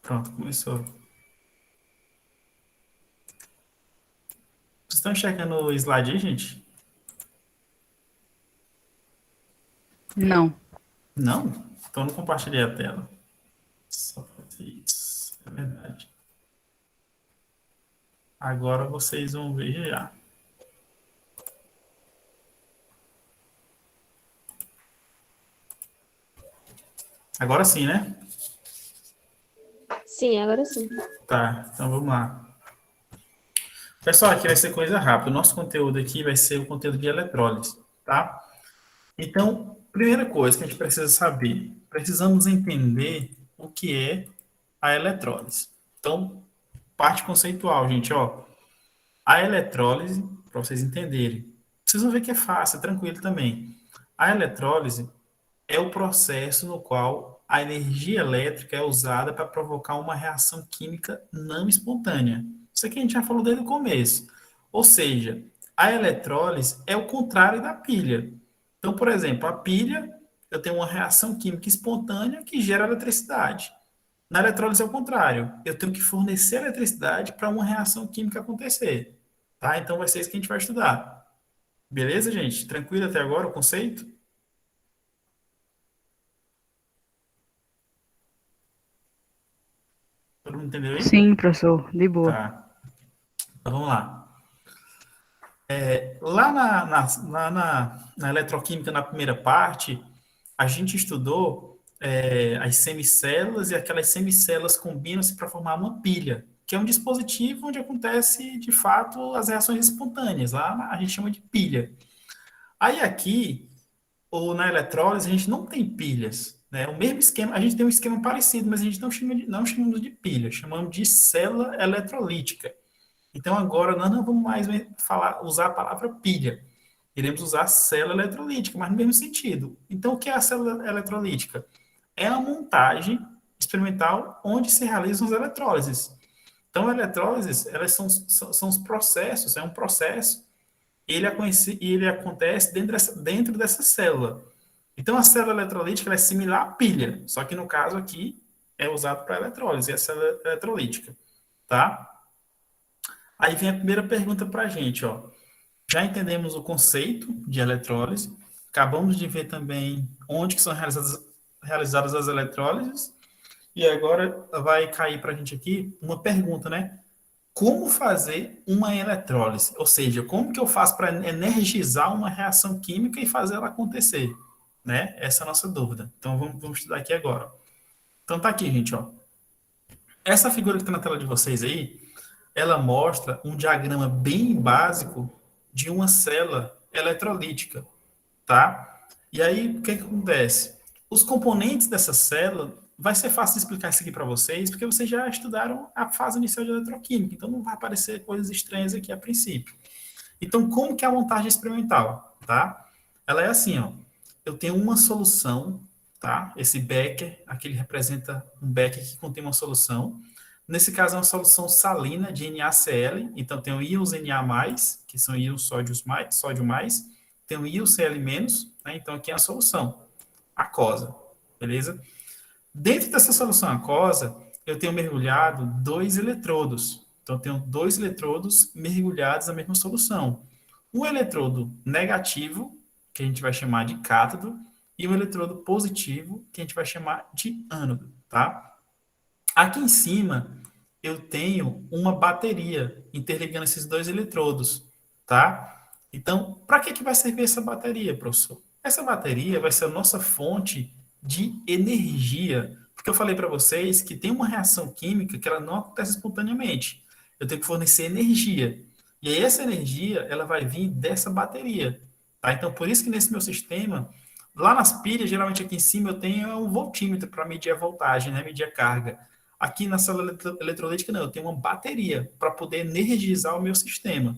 Pronto, começou. Vocês estão enxergando o slide aí, gente? Não. Não? Então eu não compartilhei a tela. Só fazer isso. É verdade. Agora vocês vão ver já. Agora sim, né? Sim, agora sim. Tá, então vamos lá. Pessoal, aqui vai ser coisa rápida. O nosso conteúdo aqui vai ser o conteúdo de eletrólise, tá? Então, primeira coisa que a gente precisa saber, precisamos entender o que é a eletrólise. Então, parte conceitual, gente, ó. A eletrólise, para vocês entenderem, vocês vão ver que é fácil, é tranquilo também. A eletrólise é o processo no qual a energia elétrica é usada para provocar uma reação química não espontânea. Isso aqui a gente já falou desde o começo. Ou seja, a eletrólise é o contrário da pilha. Então, por exemplo, a pilha, eu tenho uma reação química espontânea que gera eletricidade. Na eletrólise é o contrário. Eu tenho que fornecer eletricidade para uma reação química acontecer. Tá? Então vai ser isso que a gente vai estudar. Beleza, gente? Tranquilo até agora o conceito? Todo mundo entendeu aí? Sim, professor, de boa. Tá. Então vamos lá. Lá na eletroquímica, na primeira parte, a gente estudou as semicélulas e aquelas semicélulas combinam-se para formar uma pilha, que é um dispositivo onde acontece, de fato, as reações espontâneas. Lá a gente chama de pilha. Aí aqui, ou na eletrólise, a gente não tem pilhas. Né? O mesmo esquema, a gente tem um esquema parecido, mas a gente não chamamos de pilha, chamamos de célula eletrolítica. Então agora nós não vamos mais usar a palavra pilha. Iremos usar célula eletrolítica, mas no mesmo sentido. Então o que é a célula eletrolítica? É a montagem experimental onde se realizam as eletrólises. Então, as eletrólises, elas são os processos, é um processo, ele acontece dentro dessa célula. Então, a célula eletrolítica ela é similar à pilha, só que no caso aqui é usado para eletrólise, é a célula eletrolítica, tá? Aí vem a primeira pergunta para a gente, ó. Já entendemos o conceito de eletrólise, acabamos de ver também onde que são realizadas as eletrólises, e agora vai cair para a gente aqui uma pergunta, né? Como fazer uma eletrólise? Ou seja, como que eu faço para energizar uma reação química e fazer ela acontecer? Né? Essa é a nossa dúvida. Então vamos estudar aqui agora. Então tá aqui, gente, ó. Essa figura que está na tela de vocês aí, ela mostra um diagrama bem básico de uma célula eletrolítica, tá? E aí, o que acontece? Os componentes dessa célula, vai ser fácil de explicar isso aqui para vocês, porque vocês já estudaram a fase inicial de eletroquímica, então não vai aparecer coisas estranhas aqui a princípio. Então, como que é a montagem experimental, tá? Ela é assim, ó. Eu tenho uma solução, tá? Esse becker, aqui ele representa um becker que contém uma solução. Nesse caso, é uma solução salina de NaCl. Então, tem o íons Na+, que são íons sódio mais. Tem o íon Cl-, né? Então, aqui é a solução aquosa, beleza? Dentro dessa solução aquosa, eu tenho mergulhado dois eletrodos. Então, eu tenho dois eletrodos mergulhados na mesma solução. Um eletrodo negativo, que a gente vai chamar de cátodo, e um eletrodo positivo, que a gente vai chamar de ânodo, tá? Aqui em cima, eu tenho uma bateria interligando esses dois eletrodos, tá? Então, para que vai servir essa bateria, professor? Essa bateria vai ser a nossa fonte de energia, porque eu falei para vocês que tem uma reação química que ela não acontece espontaneamente. Eu tenho que fornecer energia. E aí essa energia, ela vai vir dessa bateria, tá? Então, por isso que nesse meu sistema, lá nas pilhas, geralmente aqui em cima eu tenho um voltímetro para medir a voltagem, né? Medir a carga. Aqui na célula eletrolítica, não, eu tenho uma bateria para poder energizar o meu sistema,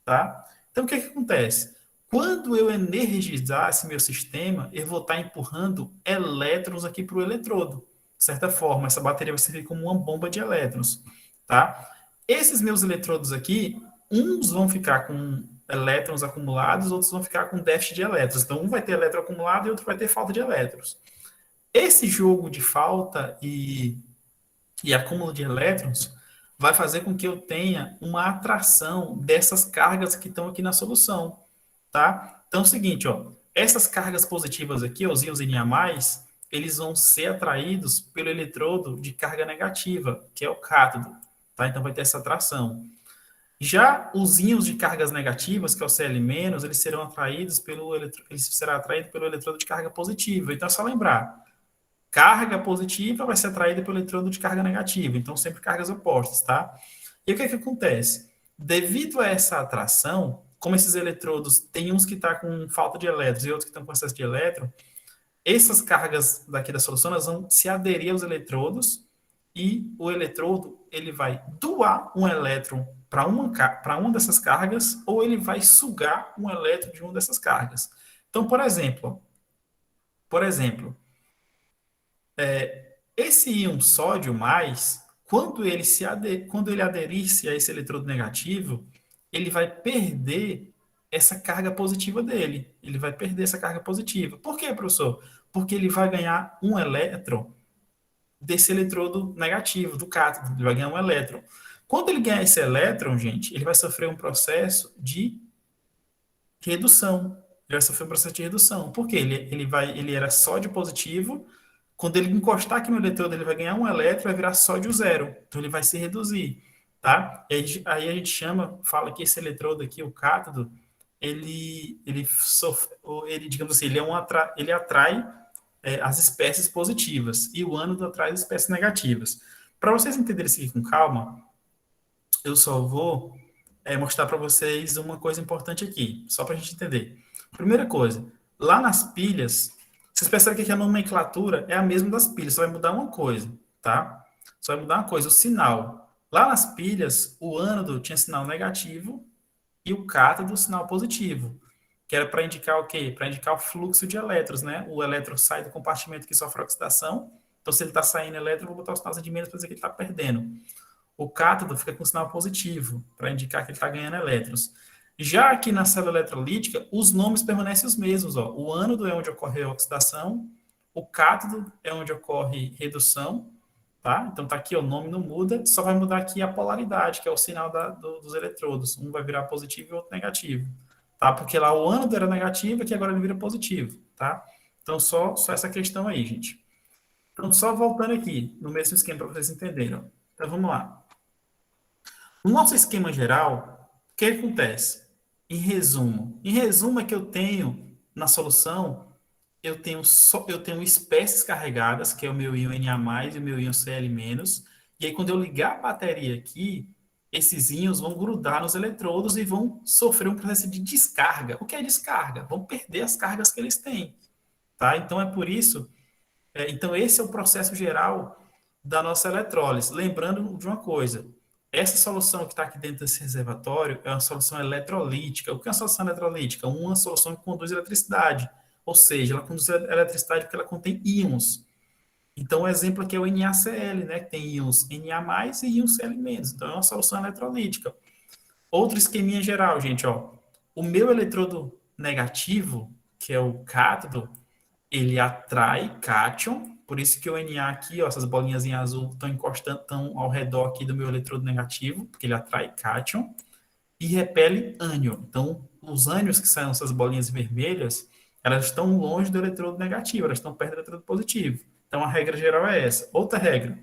tá? Então, o que acontece? Quando eu energizar esse meu sistema, eu vou estar empurrando elétrons aqui para o eletrodo. De certa forma, essa bateria vai servir como uma bomba de elétrons, tá? Esses meus eletrodos aqui, uns vão ficar com elétrons acumulados, outros vão ficar com déficit de elétrons. Então, um vai ter elétron acumulado e outro vai ter falta de elétrons. Esse jogo de falta e acúmulo de elétrons vai fazer com que eu tenha uma atração dessas cargas que estão aqui na solução, tá? Então é o seguinte, ó, essas cargas positivas aqui, os íons Na+, eles vão ser atraídos pelo eletrodo de carga negativa, que é o cátodo, tá? Então vai ter essa atração. Já os íons de cargas negativas, que é o Cl-, eles serão atraídos eles serão atraídos pelo eletrodo de carga positiva. Então é só lembrar, carga positiva vai ser atraída pelo eletrodo de carga negativa, então sempre cargas opostas, tá? E o que é que acontece? Devido a essa atração, como esses eletrodos, tem uns que estão com falta de elétrons e outros que estão com excesso de elétron, essas cargas daqui da solução elas vão se aderir aos eletrodos e o eletrodo ele vai doar um elétron para uma dessas cargas ou ele vai sugar um elétron de uma dessas cargas. Então, por exemplo, esse íon sódio mais, quando ele aderir-se a esse eletrodo negativo, ele vai perder essa carga positiva dele. Ele vai perder essa carga positiva. Por quê, professor? Porque ele vai ganhar um elétron desse eletrodo negativo, do cátodo. Ele vai ganhar um elétron. Quando ele ganhar esse elétron, gente, ele vai sofrer um processo de redução. Ele vai sofrer um processo de redução. Por quê? Ele era sódio positivo. Quando ele encostar aqui no eletrodo, ele vai ganhar um elétron, vai virar sódio zero. Então ele vai se reduzir, tá? E aí a gente fala que esse eletrodo aqui, o cátodo, digamos assim, ele atrai as espécies positivas e o ânodo atrai as espécies negativas. Para vocês entenderem isso aqui com calma, eu só vou mostrar para vocês uma coisa importante aqui, só para a gente entender. Primeira coisa, lá nas pilhas, vocês percebem que a nomenclatura é a mesma das pilhas, só vai mudar uma coisa, tá? Só vai mudar uma coisa, o sinal. Lá nas pilhas, o ânodo tinha sinal negativo e o cátodo sinal positivo, que era para indicar o quê? Para indicar o fluxo de elétrons, né? O elétron sai do compartimento que sofre oxidação, então se ele está saindo elétron, eu vou botar o sinal de menos para dizer que ele está perdendo. O cátodo fica com sinal positivo, para indicar que ele está ganhando elétrons. Já aqui na célula eletrolítica, os nomes permanecem os mesmos. Ó. O ânodo é onde ocorre a oxidação, o cátodo é onde ocorre redução, tá? Então tá aqui, o nome não muda, só vai mudar aqui a polaridade, que é o sinal dos eletrodos. Um vai virar positivo e o outro negativo, tá? Porque lá o ânodo era negativo, aqui agora ele vira positivo, tá? Então só essa questão aí, gente. Então só voltando aqui, no mesmo esquema para vocês entenderem. Ó. Então vamos lá. No nosso esquema geral, o que acontece? Em resumo é que eu tenho na solução, eu tenho espécies carregadas, que é o meu íon Na+ e o meu íon Cl-, e aí quando eu ligar a bateria aqui, esses íons vão grudar nos eletrodos e vão sofrer um processo de descarga. O que é descarga? Vão perder as cargas que eles têm, tá? Então é por isso, então esse é o processo geral da nossa eletrólise. Lembrando de uma coisa, essa solução que está aqui dentro desse reservatório é uma solução eletrolítica. O que é uma solução eletrolítica? Uma solução que conduz eletricidade. Ou seja, ela conduz eletricidade porque ela contém íons. Então, o exemplo aqui é o NaCl, né, que tem íons Na+ e íons Cl-. Então, é uma solução eletrolítica. Outro esqueminha geral, gente, ó. O meu eletrodo negativo, que é o cátodo, ele atrai cátion, por isso que o Na aqui, ó, essas bolinhas em azul estão encostando, estão ao redor aqui do meu eletrodo negativo, porque ele atrai cátion, e repele ânion. Então, os ânions, que são essas bolinhas vermelhas, elas estão longe do eletrodo negativo, elas estão perto do eletrodo positivo. Então, a regra geral é essa. Outra regra,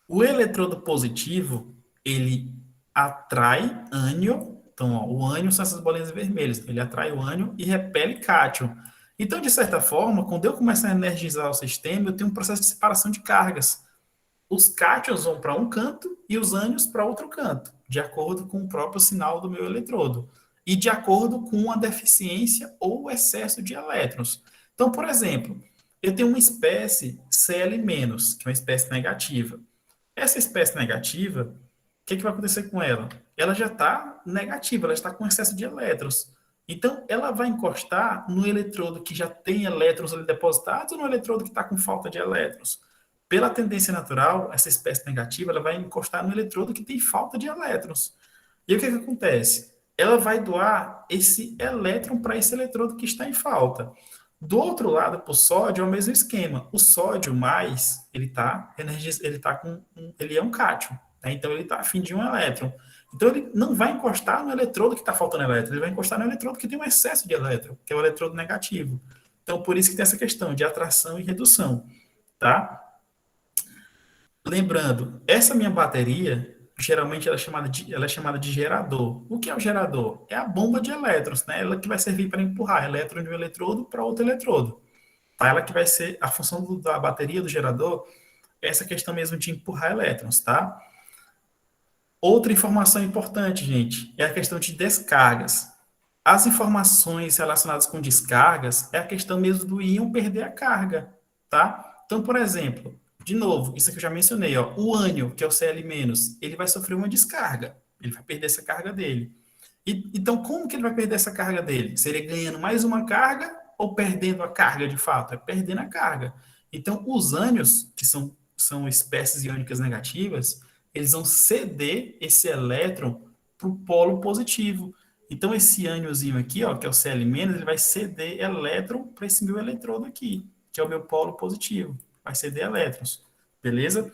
o eletrodo positivo, ele atrai ânion. Então, ó, o ânion são essas bolinhas vermelhas. Então, ele atrai o ânion e repele cátion. Então, de certa forma, quando eu começo a energizar o sistema, eu tenho um processo de separação de cargas. Os cátions vão para um canto e os ânions para outro canto, de acordo com o próprio sinal do meu eletrodo. E de acordo com a deficiência ou o excesso de elétrons. Então, por exemplo, eu tenho uma espécie Cl-, que é uma espécie negativa. Essa espécie negativa, o que vai acontecer com ela? Ela já está negativa, ela está com excesso de elétrons. Então, ela vai encostar no eletrodo que já tem elétrons ali depositados ou no eletrodo que está com falta de elétrons? Pela tendência natural, essa espécie negativa ela vai encostar no eletrodo que tem falta de elétrons. E o que acontece? Ela vai doar esse elétron para esse eletrodo que está em falta. Do outro lado, para o sódio, é o mesmo esquema. O sódio mais, ele tá ele é um cátion, né? Então ele está afim de um elétron. Então ele não vai encostar no eletrodo que está faltando elétron, ele vai encostar no eletrodo que tem um excesso de elétron, que é o eletrodo negativo. Então por isso que tem essa questão de atração e redução, tá? Lembrando, essa minha bateria, geralmente ela é chamada de gerador. O que é o gerador? É a bomba de elétrons, né? Ela que vai servir para empurrar elétron de um eletrodo para outro eletrodo. Tá? Ela que vai ser a função da bateria do gerador, é essa questão mesmo de empurrar elétrons, tá? Outra informação importante, gente, é a questão de descargas. As informações relacionadas com descargas é a questão mesmo do íon perder a carga, tá? Então, por exemplo, de novo, isso que eu já mencionei, ó, o ânion, que é o Cl-, ele vai sofrer uma descarga, ele vai perder essa carga dele. Então, como que ele vai perder essa carga dele? Seria ganhando mais uma carga ou perdendo a carga de fato? É perdendo a carga. Então, os ânions, que são espécies iônicas negativas, eles vão ceder esse elétron para o polo positivo. Então, esse âniozinho aqui, ó, que é o Cl-, ele vai ceder elétron para esse meu eletrodo aqui, que é o meu polo positivo. Vai ceder elétrons. Beleza?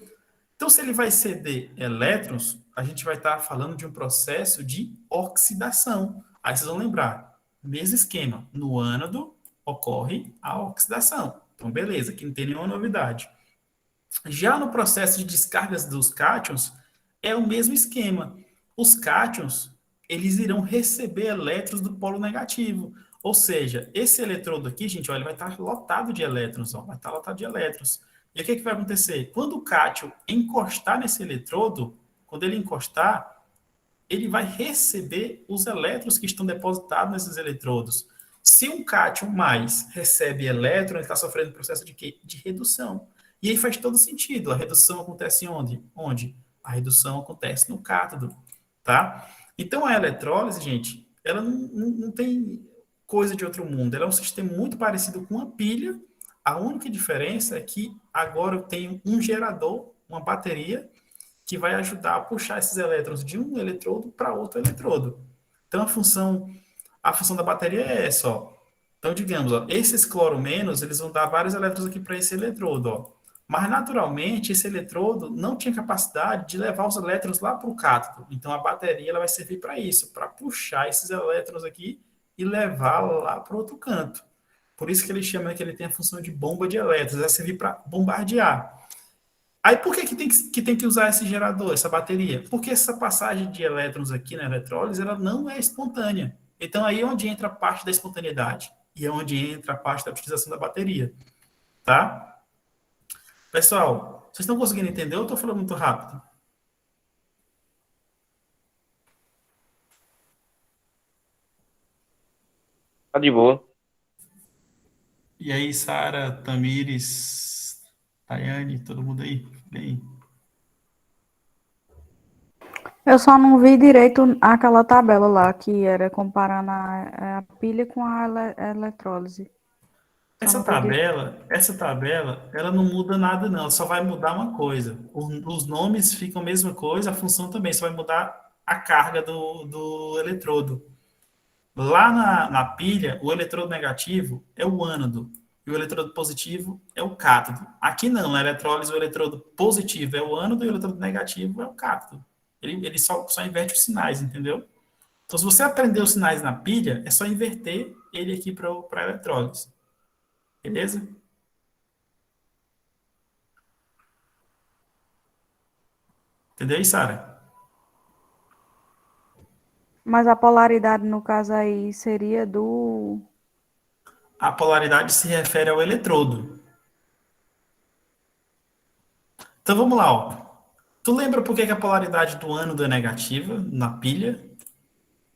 Então, se ele vai ceder elétrons, a gente vai estar falando de um processo de oxidação. Aí vocês vão lembrar, mesmo esquema, no ânodo ocorre a oxidação. Então, beleza, aqui não tem nenhuma novidade. Já no processo de descargas dos cátions, é o mesmo esquema. Os cátions, eles irão receber elétrons do polo negativo. Ou seja, esse eletrodo aqui, gente, ó, ele vai estar lotado de elétrons, ó, vai estar lotado de elétrons. E o que, que vai acontecer? Quando o cátion encostar nesse eletrodo, quando ele encostar, ele vai receber os elétrons que estão depositados nesses eletrodos. Se um cátion mais recebe elétron, ele está sofrendo um processo de quê? De redução. E aí faz todo sentido. A redução acontece onde? Onde? A redução acontece no cátodo, tá? Então a eletrólise, gente, ela não tem coisa de outro mundo. Ela é um sistema muito parecido com uma pilha. A única diferença é que agora eu tenho um gerador, uma bateria, que vai ajudar a puxar esses elétrons de um eletrodo para outro eletrodo. Então a função da bateria é essa, ó. Então, digamos, ó, esses cloromenos, eles vão dar vários elétrons aqui para esse eletrodo, ó. Mas, naturalmente, esse eletrodo não tinha capacidade de levar os elétrons lá para o cátodo. Então, a bateria ela vai servir para isso, para puxar esses elétrons aqui e levar lá para o outro canto. Por isso que ele chama que ele tem a função de bomba de elétrons, vai servir para bombardear. Aí por que, que tem que usar esse gerador, essa bateria? Porque essa passagem de elétrons aqui na eletrólise, ela não é espontânea. Então aí é onde entra a parte da espontaneidade e é onde entra a parte da utilização da bateria, tá? Pessoal, vocês estão conseguindo entender ou eu estou falando muito rápido? Tá de boa. E aí, Sara, Tamires, Tayane, todo mundo aí? Bem, Eu só não vi direito aquela tabela lá, que era comparando a pilha com a eletrólise. Só essa não vi direito. tabela, essa tabela, ela não muda nada não, só vai mudar uma coisa. Os nomes ficam a mesma coisa, a função também, só vai mudar a carga do eletrodo. Lá na pilha, o eletrodo negativo é o ânodo e o eletrodo positivo é o cátodo. Aqui não, na eletrólise o eletrodo positivo é o ânodo e o eletrodo negativo é o cátodo. Ele só inverte os sinais, entendeu? Então, se você aprender os sinais na pilha, é só inverter ele aqui para a eletrólise. Beleza? Entendeu aí, Sara? Mas a polaridade, no caso aí, seria do... A polaridade se refere ao eletrodo. Então vamos lá, ó. Tu lembra por que a polaridade do ânodo é negativa na pilha?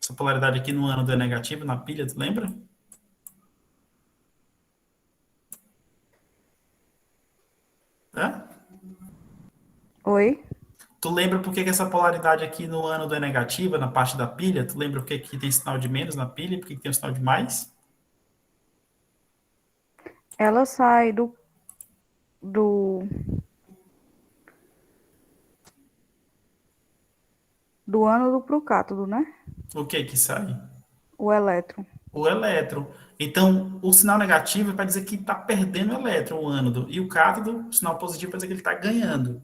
Essa polaridade aqui no ânodo é negativa na pilha, tu lembra? Hã? Oi? Tu lembra por que essa polaridade aqui no ânodo é negativa na parte da pilha? Tu lembra por que tem sinal de menos na pilha e por que tem um sinal de mais? Ela sai do, do ânodo pro cátodo, né? O que que sai? O elétron. o elétron. Então, o sinal negativo é para dizer que está perdendo o elétron, o ânodo, e o cátodo, o sinal positivo, para dizer que ele está ganhando.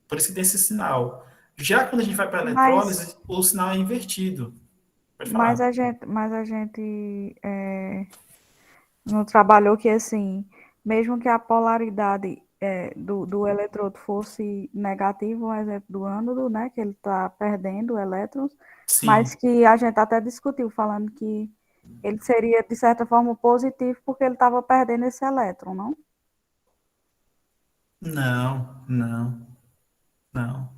Por isso que tem esse sinal. Já quando a gente vai para a Mas, eletrólise, o sinal é invertido. Pode mas falar. a gente não trabalhou que assim, mesmo que a polaridade do eletrodo fosse negativo, um exemplo do ânodo, né, que ele está perdendo elétrons, mas Sim. que a gente até discutiu, falando que ele seria, de certa forma, positivo porque ele estava perdendo esse elétron, não? Não, não, não.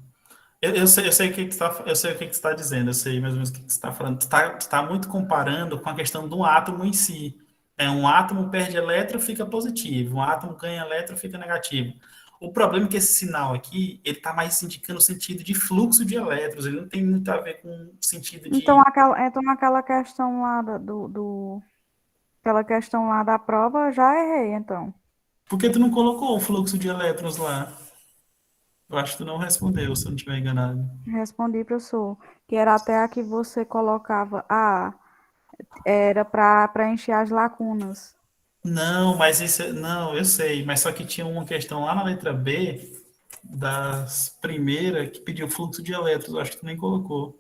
Eu sei o que que tu tá, eu sei o que que tu está dizendo, eu sei mais ou menos o que que tu está falando. Tu tá muito comparando com a questão do átomo em si. É um átomo perde elétron, fica positivo. Um átomo ganha elétron, fica negativo. O problema é que esse sinal aqui, ele está mais indicando o sentido de fluxo de elétrons. Ele não tem muito a ver com o sentido Então, de... aquela questão lá aquela questão lá da prova, eu já errei, então. Por que tu não colocou o fluxo de elétrons lá? Eu acho que tu não respondeu, se eu não estiver enganado. Respondi, professor, que era até a que você colocava era para preencher as lacunas. Não, mas isso, não, eu sei, mas só que tinha uma questão lá na letra B das primeiras que pediu fluxo de elétrons, acho que tu nem colocou.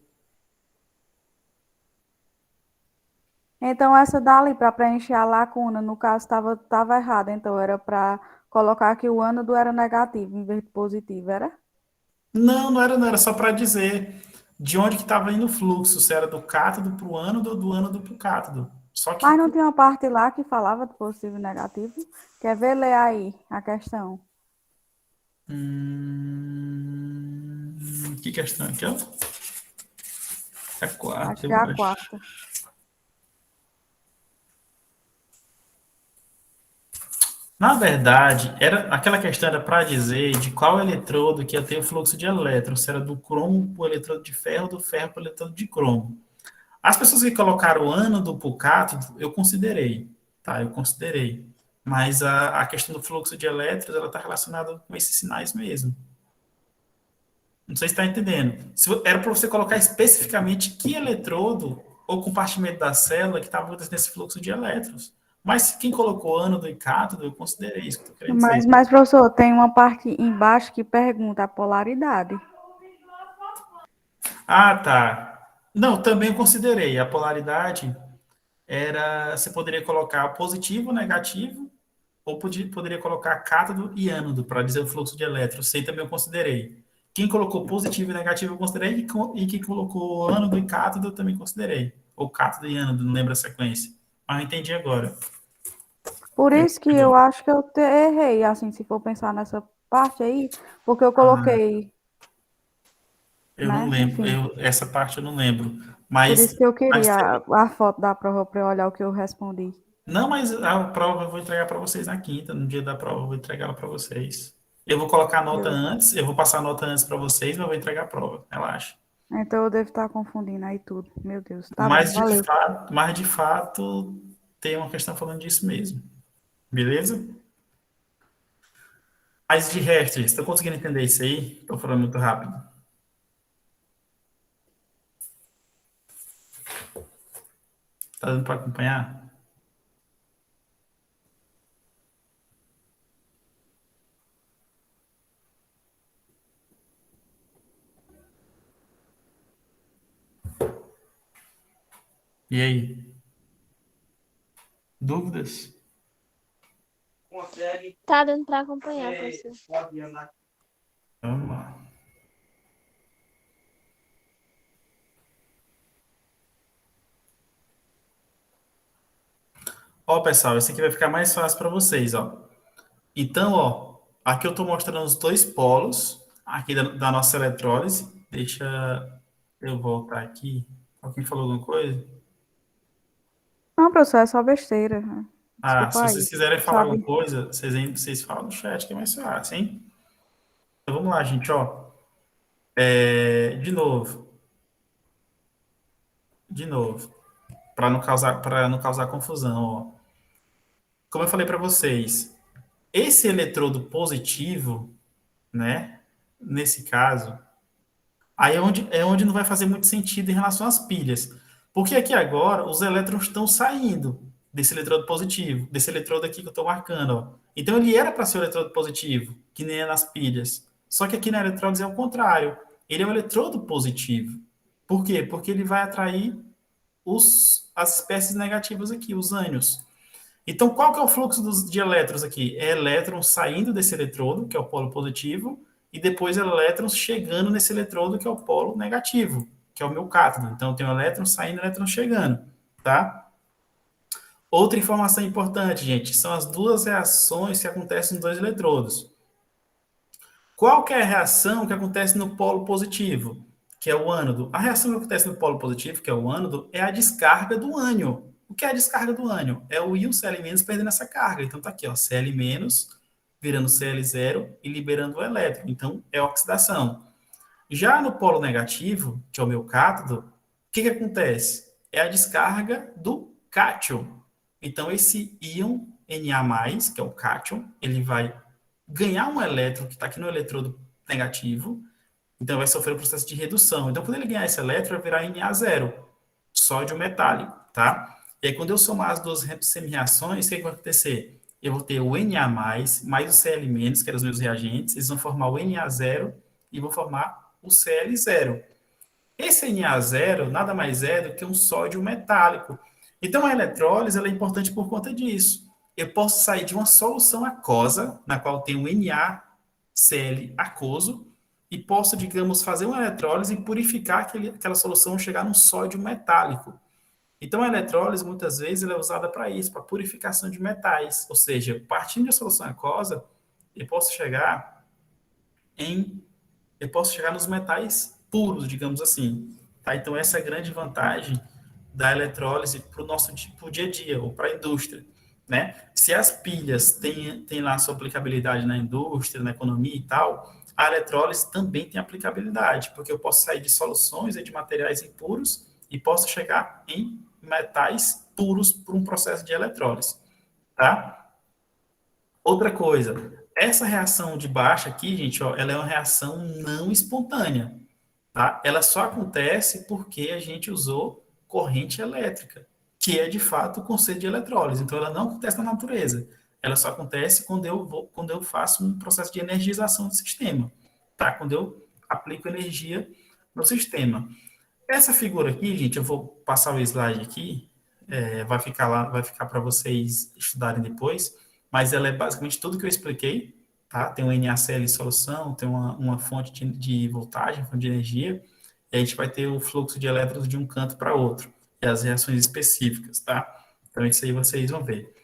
Então, essa dali, para preencher a lacuna, no caso, estava errada. Então, era para colocar que o ânodo era negativo em vez de positivo, era? Não, não era só para dizer de onde que estava indo o fluxo, se era do cátodo para o ânodo ou do ânodo para o cátodo. Só que, Mas não tinha uma parte lá que falava de positivo e negativo? Quer ver ler aí a questão? que questão aqui, ó? É a Acho quarta, que é eu a acho. quarta. Na verdade, era aquela questão era para dizer de qual eletrodo que ia ter o fluxo de elétrons, se era do cromo para o eletrodo de ferro, do ferro para o eletrodo de cromo. As pessoas que colocaram o ânodo para o cátodo, eu considerei, tá? Eu considerei. Mas a questão do fluxo de elétrons, ela está relacionada com esses sinais mesmo. Não sei se está entendendo. Era para você colocar especificamente que eletrodo ou compartimento da célula que estava acontecendo esse fluxo de elétrons. Mas quem colocou ânodo e cátodo, eu considerei isso que eu estou querendo dizer. Mas, professor, tem uma parte embaixo que pergunta a polaridade. Ah, tá. Não, também eu considerei. A polaridade era, você poderia colocar positivo, negativo, ou poderia colocar cátodo e ânodo para dizer o fluxo de elétrons. Sei também eu considerei. Quem colocou positivo e negativo eu considerei, e quem colocou ânodo e cátodo eu também considerei. Ou cátodo e ânodo, não lembro a sequência. Mas eu entendi agora. Por Eu isso que entendi eu agora. acho que eu errei, assim, se for pensar nessa parte aí, porque eu Ah, coloquei, eu não né? lembro. Enfim, Essa parte eu não lembro. por isso Mas, que eu mas queria teve- a foto da prova para eu olhar o que eu respondi. não, mas a prova eu vou entregar para vocês na quinta. No dia da prova eu vou entregar ela para vocês. Eu vou colocar a nota Eu- antes, eu vou passar a nota antes para vocês, mas eu vou entregar a prova. Relaxa. Então eu devo estar confundindo aí tudo. Meu Deus. Tá bom, Mas valeu. de fato, tem uma questão falando disso mesmo. Beleza? Mas de resto, estou conseguindo entender isso aí? Estou falando muito rápido. Tá dando para acompanhar? E aí? Dúvidas? Tá dando pra acompanhar, professor. Vamos lá. Ó, pessoal, esse aqui vai ficar mais fácil para vocês, ó. Então, ó, aqui eu estou mostrando os dois polos aqui da nossa eletrólise. Deixa eu voltar aqui. Alguém falou alguma coisa? Não, professor, é só besteira. Ah, Desculpa se aí. vocês quiserem falar alguma Sabe? coisa, vocês falam no chat, que é mais fácil, hein? Então vamos lá, gente, ó. De novo, para não causar confusão, ó. Como eu falei para vocês, esse eletrodo positivo, né? Nesse caso, aí é onde não vai fazer muito sentido em relação às pilhas. Porque aqui agora os elétrons estão saindo desse eletrodo positivo, desse eletrodo aqui que eu estou marcando, ó. Então ele era para ser o eletrodo positivo, que nem é nas pilhas. Só que aqui na eletrólise é o contrário. Ele é um eletrodo positivo. Por quê? Porque ele vai atrair as espécies negativas aqui, os ânions. Então, qual que é o fluxo de elétrons aqui? É elétrons saindo desse eletrodo, que é o polo positivo, e depois elétrons chegando nesse eletrodo, que é o polo negativo, que é o meu cátodo. Então, tem elétrons saindo, elétrons chegando, tá? Outra informação importante, gente, são as duas reações que acontecem nos dois eletrodos. Qual que é a reação que acontece no polo positivo, que é o ânodo? A reação que acontece no polo positivo, que é o ânodo, é a descarga do ânion. O que é a descarga do ânion? É o íon Cl- perdendo essa carga. Então tá aqui, ó, Cl- virando Cl0 e liberando o elétron. Então é oxidação. Já no polo negativo, que é o meu cátodo, o que que acontece? É a descarga do cátion. Então esse íon Na+, que é o cátion, ele vai ganhar um elétron que está aqui no eletrodo negativo, então vai sofrer o processo de redução. Então, quando ele ganhar esse elétron, vai virar Na0, sódio metálico, tá? E aí, quando eu somar as duas semi-reações, o que vai acontecer? Eu vou ter o Na+, mais o Cl-, que eram os meus reagentes, eles vão formar o Na0 e vão formar o Cl0. Esse Na0 nada mais é do que um sódio metálico. Então, a eletrólise ela é importante por conta disso. Eu posso sair de uma solução aquosa, na qual tem um NaCl aquoso, e posso, digamos, fazer uma eletrólise e purificar aquela solução, chegar num sódio metálico. Então, a eletrólise, muitas vezes, ela é usada para isso, para purificação de metais. Ou seja, partindo de uma solução aquosa, eu posso chegar em eu posso chegar nos metais puros, digamos assim. Tá? Então, essa é a grande vantagem da eletrólise para o nosso pro dia a dia, ou para a indústria. Né? Se as pilhas têm lá sua aplicabilidade na indústria, na economia e tal, a eletrólise também tem aplicabilidade, porque eu posso sair de soluções e de materiais impuros e posso chegar em metais puros por um processo de eletrólise. Tá? Outra coisa, essa reação de baixa aqui, gente, ó, ela é uma reação não espontânea, tá? Ela só acontece porque a gente usou corrente elétrica, que é de fato o conceito de eletrólise. Então, ela não acontece na natureza. Ela só acontece quando eu faço um processo de energização do sistema, tá? Quando eu aplico energia no sistema. Essa figura aqui, gente, eu vou passar o slide aqui, vai ficar lá, vai ficar para vocês estudarem depois, mas ela é basicamente tudo que eu expliquei, tá? Tem um NaCl em solução, tem uma fonte de voltagem, fonte de energia, e a gente vai ter o fluxo de elétrons de um canto para outro, e as reações específicas, tá? Então, isso aí vocês vão ver.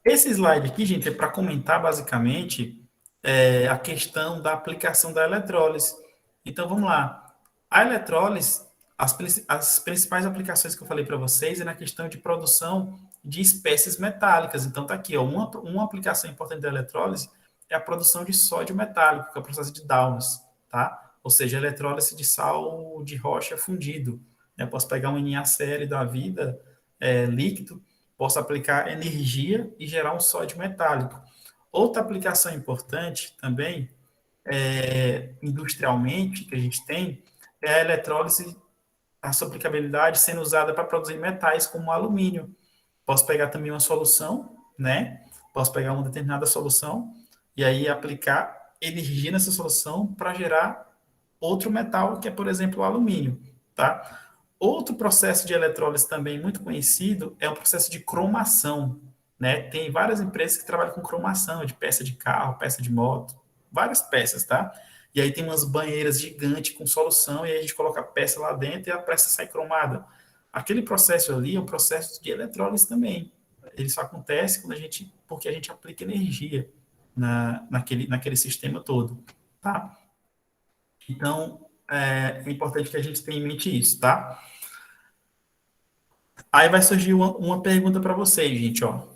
Esse slide aqui, gente, é para comentar basicamente a questão da aplicação da eletrólise. Então, vamos lá. A eletrólise, as principais aplicações que eu falei para vocês é na questão de produção de espécies metálicas. Então, está aqui, ó, uma aplicação importante da eletrólise é a produção de sódio metálico, que é o processo de Downs, tá? Ou seja, a eletrólise de sal de rocha fundido. Né? Eu posso pegar um NaCl da vida líquido, posso aplicar energia e gerar um sódio metálico. Outra aplicação importante também, industrialmente, que a gente tem, é a eletrólise, a sua aplicabilidade sendo usada para produzir metais como alumínio. Posso pegar também uma solução, né? Posso pegar uma determinada solução e aí aplicar energia nessa solução para gerar outro metal, que é, por exemplo, o alumínio, tá? Outro processo de eletrólise também muito conhecido é o processo de cromação, né? Tem várias empresas que trabalham com cromação de peça de carro, peça de moto, várias peças, tá? E aí tem umas banheiras gigantes com solução e aí a gente coloca a peça lá dentro e a peça sai cromada. Aquele processo ali é um processo de eletrólise também. Ele só acontece porque a gente aplica energia naquele sistema todo, tá? Então, é importante que a gente tenha em mente isso, tá? Aí vai surgir uma pergunta para vocês, gente, ó.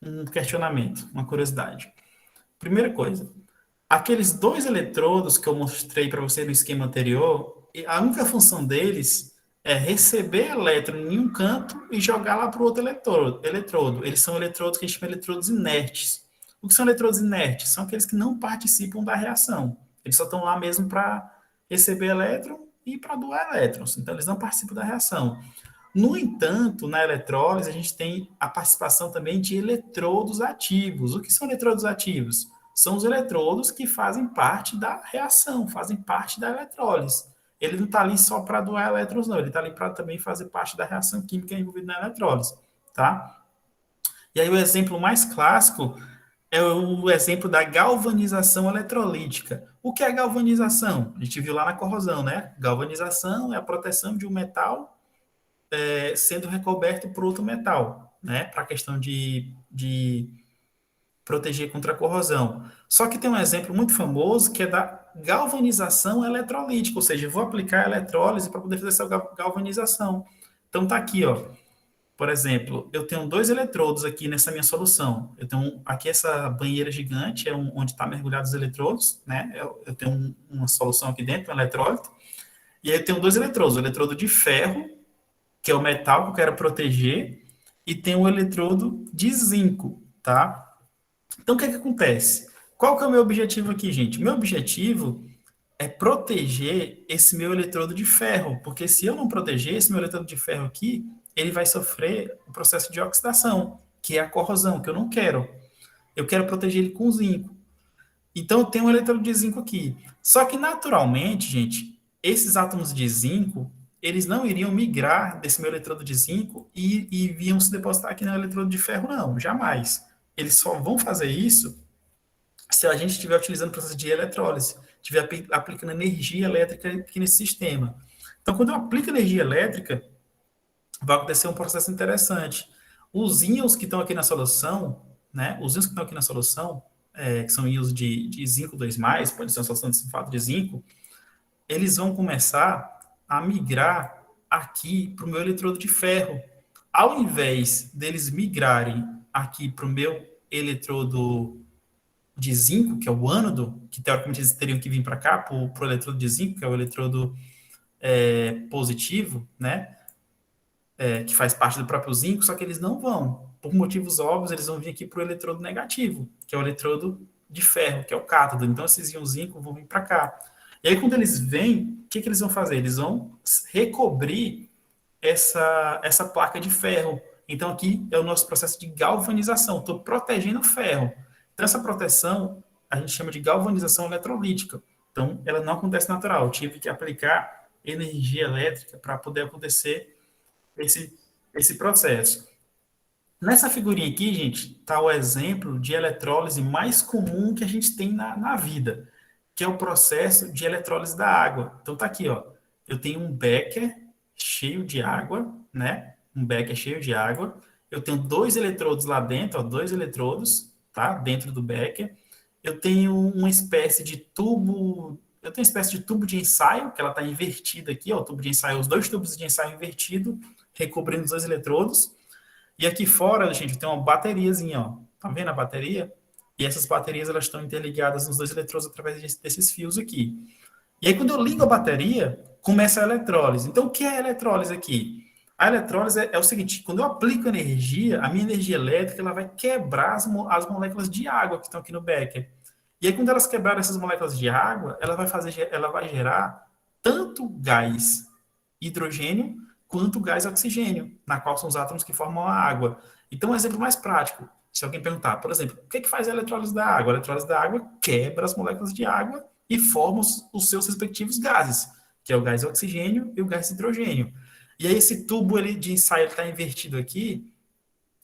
Um questionamento, uma curiosidade. Primeira coisa, aqueles dois eletrodos que eu mostrei para você no esquema anterior, a única função deles é receber elétron em um canto e jogar lá para o outro eletrodo. Eles são eletrodos que a gente chama de eletrodos inertes. O que são eletrodos inertes? São aqueles que não participam da reação. Eles só estão lá mesmo para receber elétron e para doar elétrons. Então, eles não participam da reação. No entanto, na eletrólise, a gente tem a participação também de eletrodos ativos. O que são eletrodos ativos? São os eletrodos que fazem parte da reação, fazem parte da eletrólise. Ele não está ali só para doar elétrons, não. Ele está ali para também fazer parte da reação química envolvida na eletrólise, tá? E aí o exemplo mais clássico é o exemplo da galvanização eletrolítica. O que é galvanização? A gente viu lá na corrosão, né? Galvanização é a proteção de um metal sendo recoberto por outro metal, né? Para a questão de proteger contra a corrosão. Só que tem um exemplo muito famoso que é da galvanização eletrolítica, ou seja, eu vou aplicar a eletrólise para poder fazer essa galvanização. Então tá aqui, ó. Por exemplo, eu tenho 2 eletrodos aqui nessa minha solução. Eu tenho aqui essa banheira gigante, onde está mergulhado os eletrodos, né? Eu tenho uma solução aqui dentro, um eletrólito. E aí eu tenho 2 eletrodos, o eletrodo de ferro, que é o metal que eu quero proteger, e tem o eletrodo de zinco, tá? Então, o que é que acontece? Qual que é o meu objetivo aqui, gente? Meu objetivo é proteger esse meu eletrodo de ferro, porque se eu não proteger esse meu eletrodo de ferro aqui, ele vai sofrer o processo de oxidação, que é a corrosão, que eu não quero. Eu quero proteger ele com zinco. Então, eu tenho um eletrodo de zinco aqui. Só que, naturalmente, gente, esses átomos de zinco, eles não iriam migrar desse meu eletrodo de zinco e iriam se depositar aqui no eletrodo de ferro, não, jamais. Eles só vão fazer isso se a gente estiver utilizando o processo de eletrólise, estiver aplicando energia elétrica aqui nesse sistema. Então, quando eu aplico energia elétrica, vai acontecer um processo interessante. Os íons que estão aqui na solução, né, os íons que estão aqui na solução, que são íons de zinco 2+, pode ser uma solução de sulfato de zinco, eles vão começar a migrar aqui para o meu eletrodo de ferro. Ao invés deles migrarem aqui para o meu eletrodo de zinco, que é o ânodo, que teoricamente eles teriam que vir para cá, para o eletrodo de zinco, que é o eletrodo positivo, né? Que faz parte do próprio zinco, só que eles não vão. Por motivos óbvios, eles vão vir aqui para o eletrodo negativo, que é o eletrodo de ferro, que é o cátodo. Então, esses íons zinco vão vir para cá. E aí, quando eles vêm, o que eles vão fazer? Eles vão recobrir essa placa de ferro. Então, aqui é o nosso processo de galvanização. Estou protegendo o ferro. Então, essa proteção a gente chama de galvanização eletrolítica. Então, ela não acontece natural. Eu tive que aplicar energia elétrica para poder acontecer esse processo. Nessa figurinha aqui, gente, está o exemplo de eletrólise mais comum que a gente tem na vida, que é o processo de eletrólise da água. Então, tá aqui, ó. Eu tenho um becker cheio de água, né? Um becker cheio de água. Eu tenho 2 eletrodos lá dentro, ó, 2 eletrodos, tá? Dentro do becker. Eu tenho uma espécie de tubo, de ensaio, que ela está invertida aqui, ó, o tubo de ensaio, os 2 tubos de ensaio invertido, recobrindo os 2 eletrodos. E aqui fora, gente, tem uma bateriazinha, ó. Tá vendo a bateria? E essas baterias, elas estão interligadas nos 2 eletrodos através desses fios aqui. E aí, quando eu ligo a bateria, começa a eletrólise. Então, o que é a eletrólise aqui? A eletrólise é o seguinte, quando eu aplico energia, a minha energia elétrica, ela vai quebrar as moléculas de água que estão aqui no becker. E aí, quando elas quebrarem essas moléculas de água, ela vai gerar tanto gás hidrogênio quanto gás oxigênio, na qual são os átomos que formam a água. Então, um exemplo mais prático, se alguém perguntar, por exemplo, o que faz a eletrólise da água? A eletrólise da água quebra as moléculas de água e forma os seus respectivos gases, que é o gás oxigênio e o gás hidrogênio. E aí esse tubo de ensaio está invertido aqui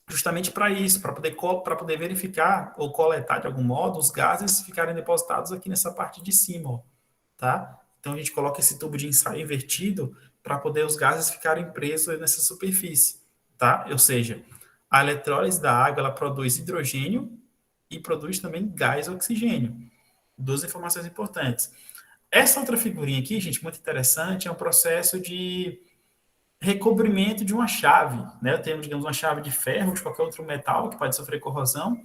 justamente para isso, para poder verificar ou coletar de algum modo os gases ficarem depositados aqui nessa parte de cima, ó, tá? Então a gente coloca esse tubo de ensaio invertido para poder os gases ficarem presos nessa superfície, tá? Ou seja, a eletrólise da água, ela produz hidrogênio e produz também gás oxigênio. 2 informações importantes. Essa outra figurinha aqui, gente, muito interessante, é um processo de recobrimento de uma chave, né? Eu tenho, digamos, uma chave de ferro, de qualquer outro metal que pode sofrer corrosão,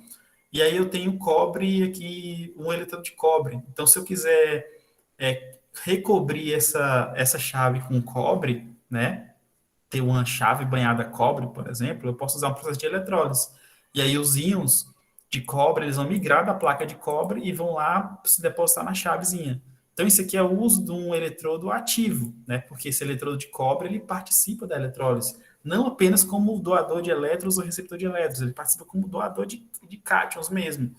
e aí eu tenho cobre aqui, um eletrodo de cobre. Então, se eu quiser recobrir essa chave com cobre, né? Ter uma chave banhada a cobre, por exemplo, eu posso usar um processo de eletrólise. E aí os íons de cobre, eles vão migrar da placa de cobre e vão lá se depositar na chavezinha. Então, isso aqui é o uso de um eletrodo ativo, né? Porque esse eletrodo de cobre, ele participa da eletrólise, não apenas como doador de elétrons ou receptor de elétrons, ele participa como doador de cátions mesmo,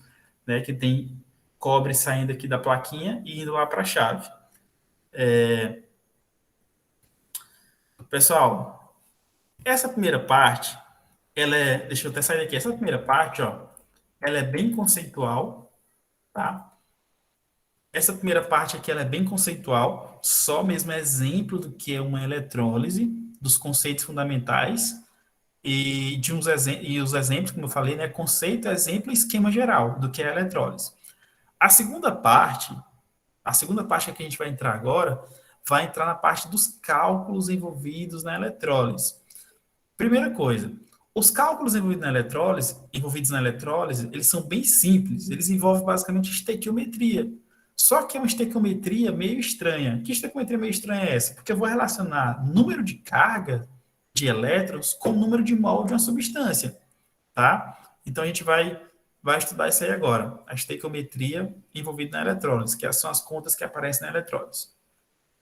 né? Que tem cobre saindo aqui da plaquinha e indo lá para a chave. Pessoal, essa primeira parte, deixa eu até sair daqui, essa primeira parte, ó, ela é bem conceitual, tá? Essa primeira parte aqui ela é bem conceitual, só mesmo exemplo do que é uma eletrólise, dos conceitos fundamentais e os exemplos, como eu falei, né, conceito, exemplo e esquema geral do que é a eletrólise. A segunda parte, que a gente vai entrar agora, vai entrar na parte dos cálculos envolvidos na eletrólise. Primeira coisa, os cálculos envolvidos na eletrólise, eles são bem simples, eles envolvem basicamente estequiometria. Só que é uma estequiometria meio estranha. Que estequiometria meio estranha é essa? Porque eu vou relacionar número de carga de elétrons com o número de mol de uma substância, tá? Então a gente vai estudar isso aí agora, a estequiometria envolvida na eletrólise, que são as contas que aparecem na eletrólise.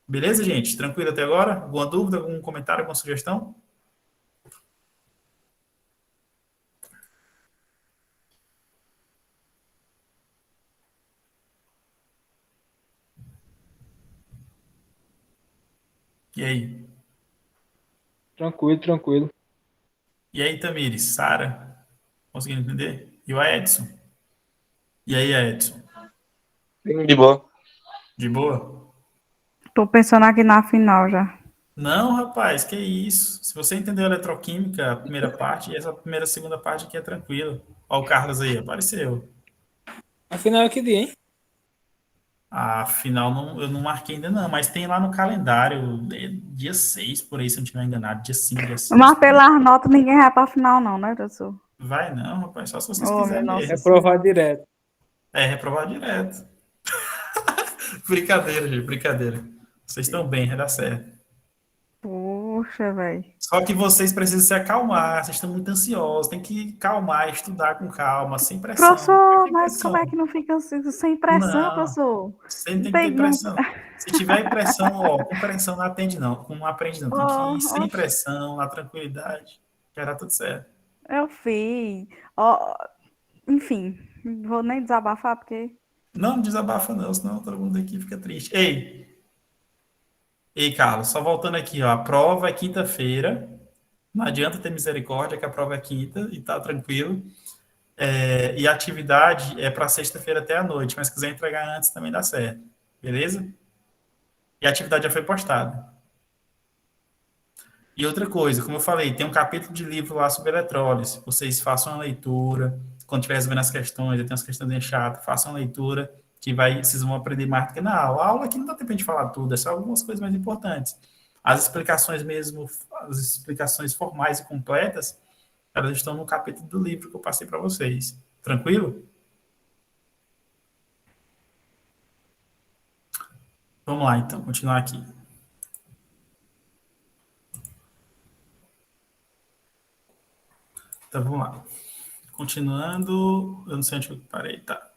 Beleza, gente? Tranquilo até agora? Alguma dúvida, algum comentário, alguma sugestão? E aí? Tranquilo, tranquilo. E aí, Tamires? Sara? Conseguindo entender? E o Edson? E aí, Edson? De boa. De boa? Tô pensando aqui na final já. Não, rapaz, que isso. Se você entendeu a eletroquímica, a primeira parte, essa primeira, segunda parte aqui é tranquila. Olha o Carlos aí, apareceu. Afinal, é que dia, hein? A final eu não marquei ainda não, mas tem lá no calendário, dia 6 por aí, se eu não estiver enganado, dia 5, dia 6. Mas pelas notas ninguém vai pra final não, né, professor? Vai não, rapaz, só se vocês Oh, meu quiserem nossa. mesmo. Reprovar direto. É, reprovar direto. Brincadeira, gente, brincadeira. Vocês estão bem, vai dar certo. Puxa, velho. Só que vocês precisam se acalmar, vocês estão muito ansiosos, tem que calmar, estudar com calma, sem pressão. Professor, Sem mas como é pressão. que não fica sem pressão, Não, professor? você não Não tem que tem, ter não. pressão. Se tiver pressão, ó, com pressão não atende não, não aprende não. Tem que ir Oh, sem pressão, na tranquilidade, que vai dar tudo certo. eu fiz. Ó, enfim, não vou nem desabafar porque. Não desabafa não, senão todo mundo aqui fica triste. Ei, Carlos, só voltando aqui, ó, a prova é quinta-feira, não adianta ter misericórdia que a prova é quinta e tá tranquilo. E a atividade é para sexta-feira até a noite, mas se quiser entregar antes também dá certo, beleza? E a atividade já foi postada. E outra coisa, como eu falei, tem um capítulo de livro lá sobre eletrólise. Vocês façam uma leitura, quando estiver vendo as questões, tem umas questões chatas, façam uma leitura, que vocês vão aprender mais do que na aula. A aula aqui não dá tempo de falar tudo, é só algumas coisas mais importantes. As explicações mesmo, as explicações formais e completas, elas estão no capítulo do livro que eu passei para vocês. Tranquilo? Vamos lá, então, continuar aqui. Então, vamos lá. Continuando, eu não sei onde eu parei, tá.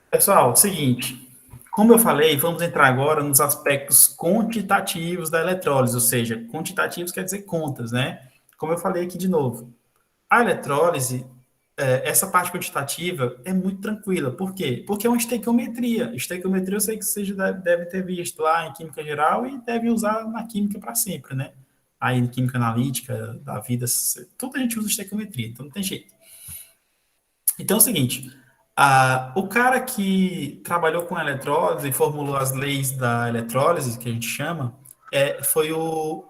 Pessoal, seguinte, como eu falei, vamos entrar agora nos aspectos quantitativos da eletrólise, ou seja, quantitativos quer dizer contas, né? Como eu falei aqui de novo, a eletrólise, essa parte quantitativa é muito tranquila. Por quê? Porque é uma estequiometria. Estequiometria eu sei que vocês devem ter visto lá em química geral e devem usar na química para sempre, né? Aí em química analítica, da vida, tudo a gente usa estequiometria, então não tem jeito. Então é o seguinte, o cara que trabalhou com eletrólise e formulou as leis da eletrólise, que a gente chama, foi o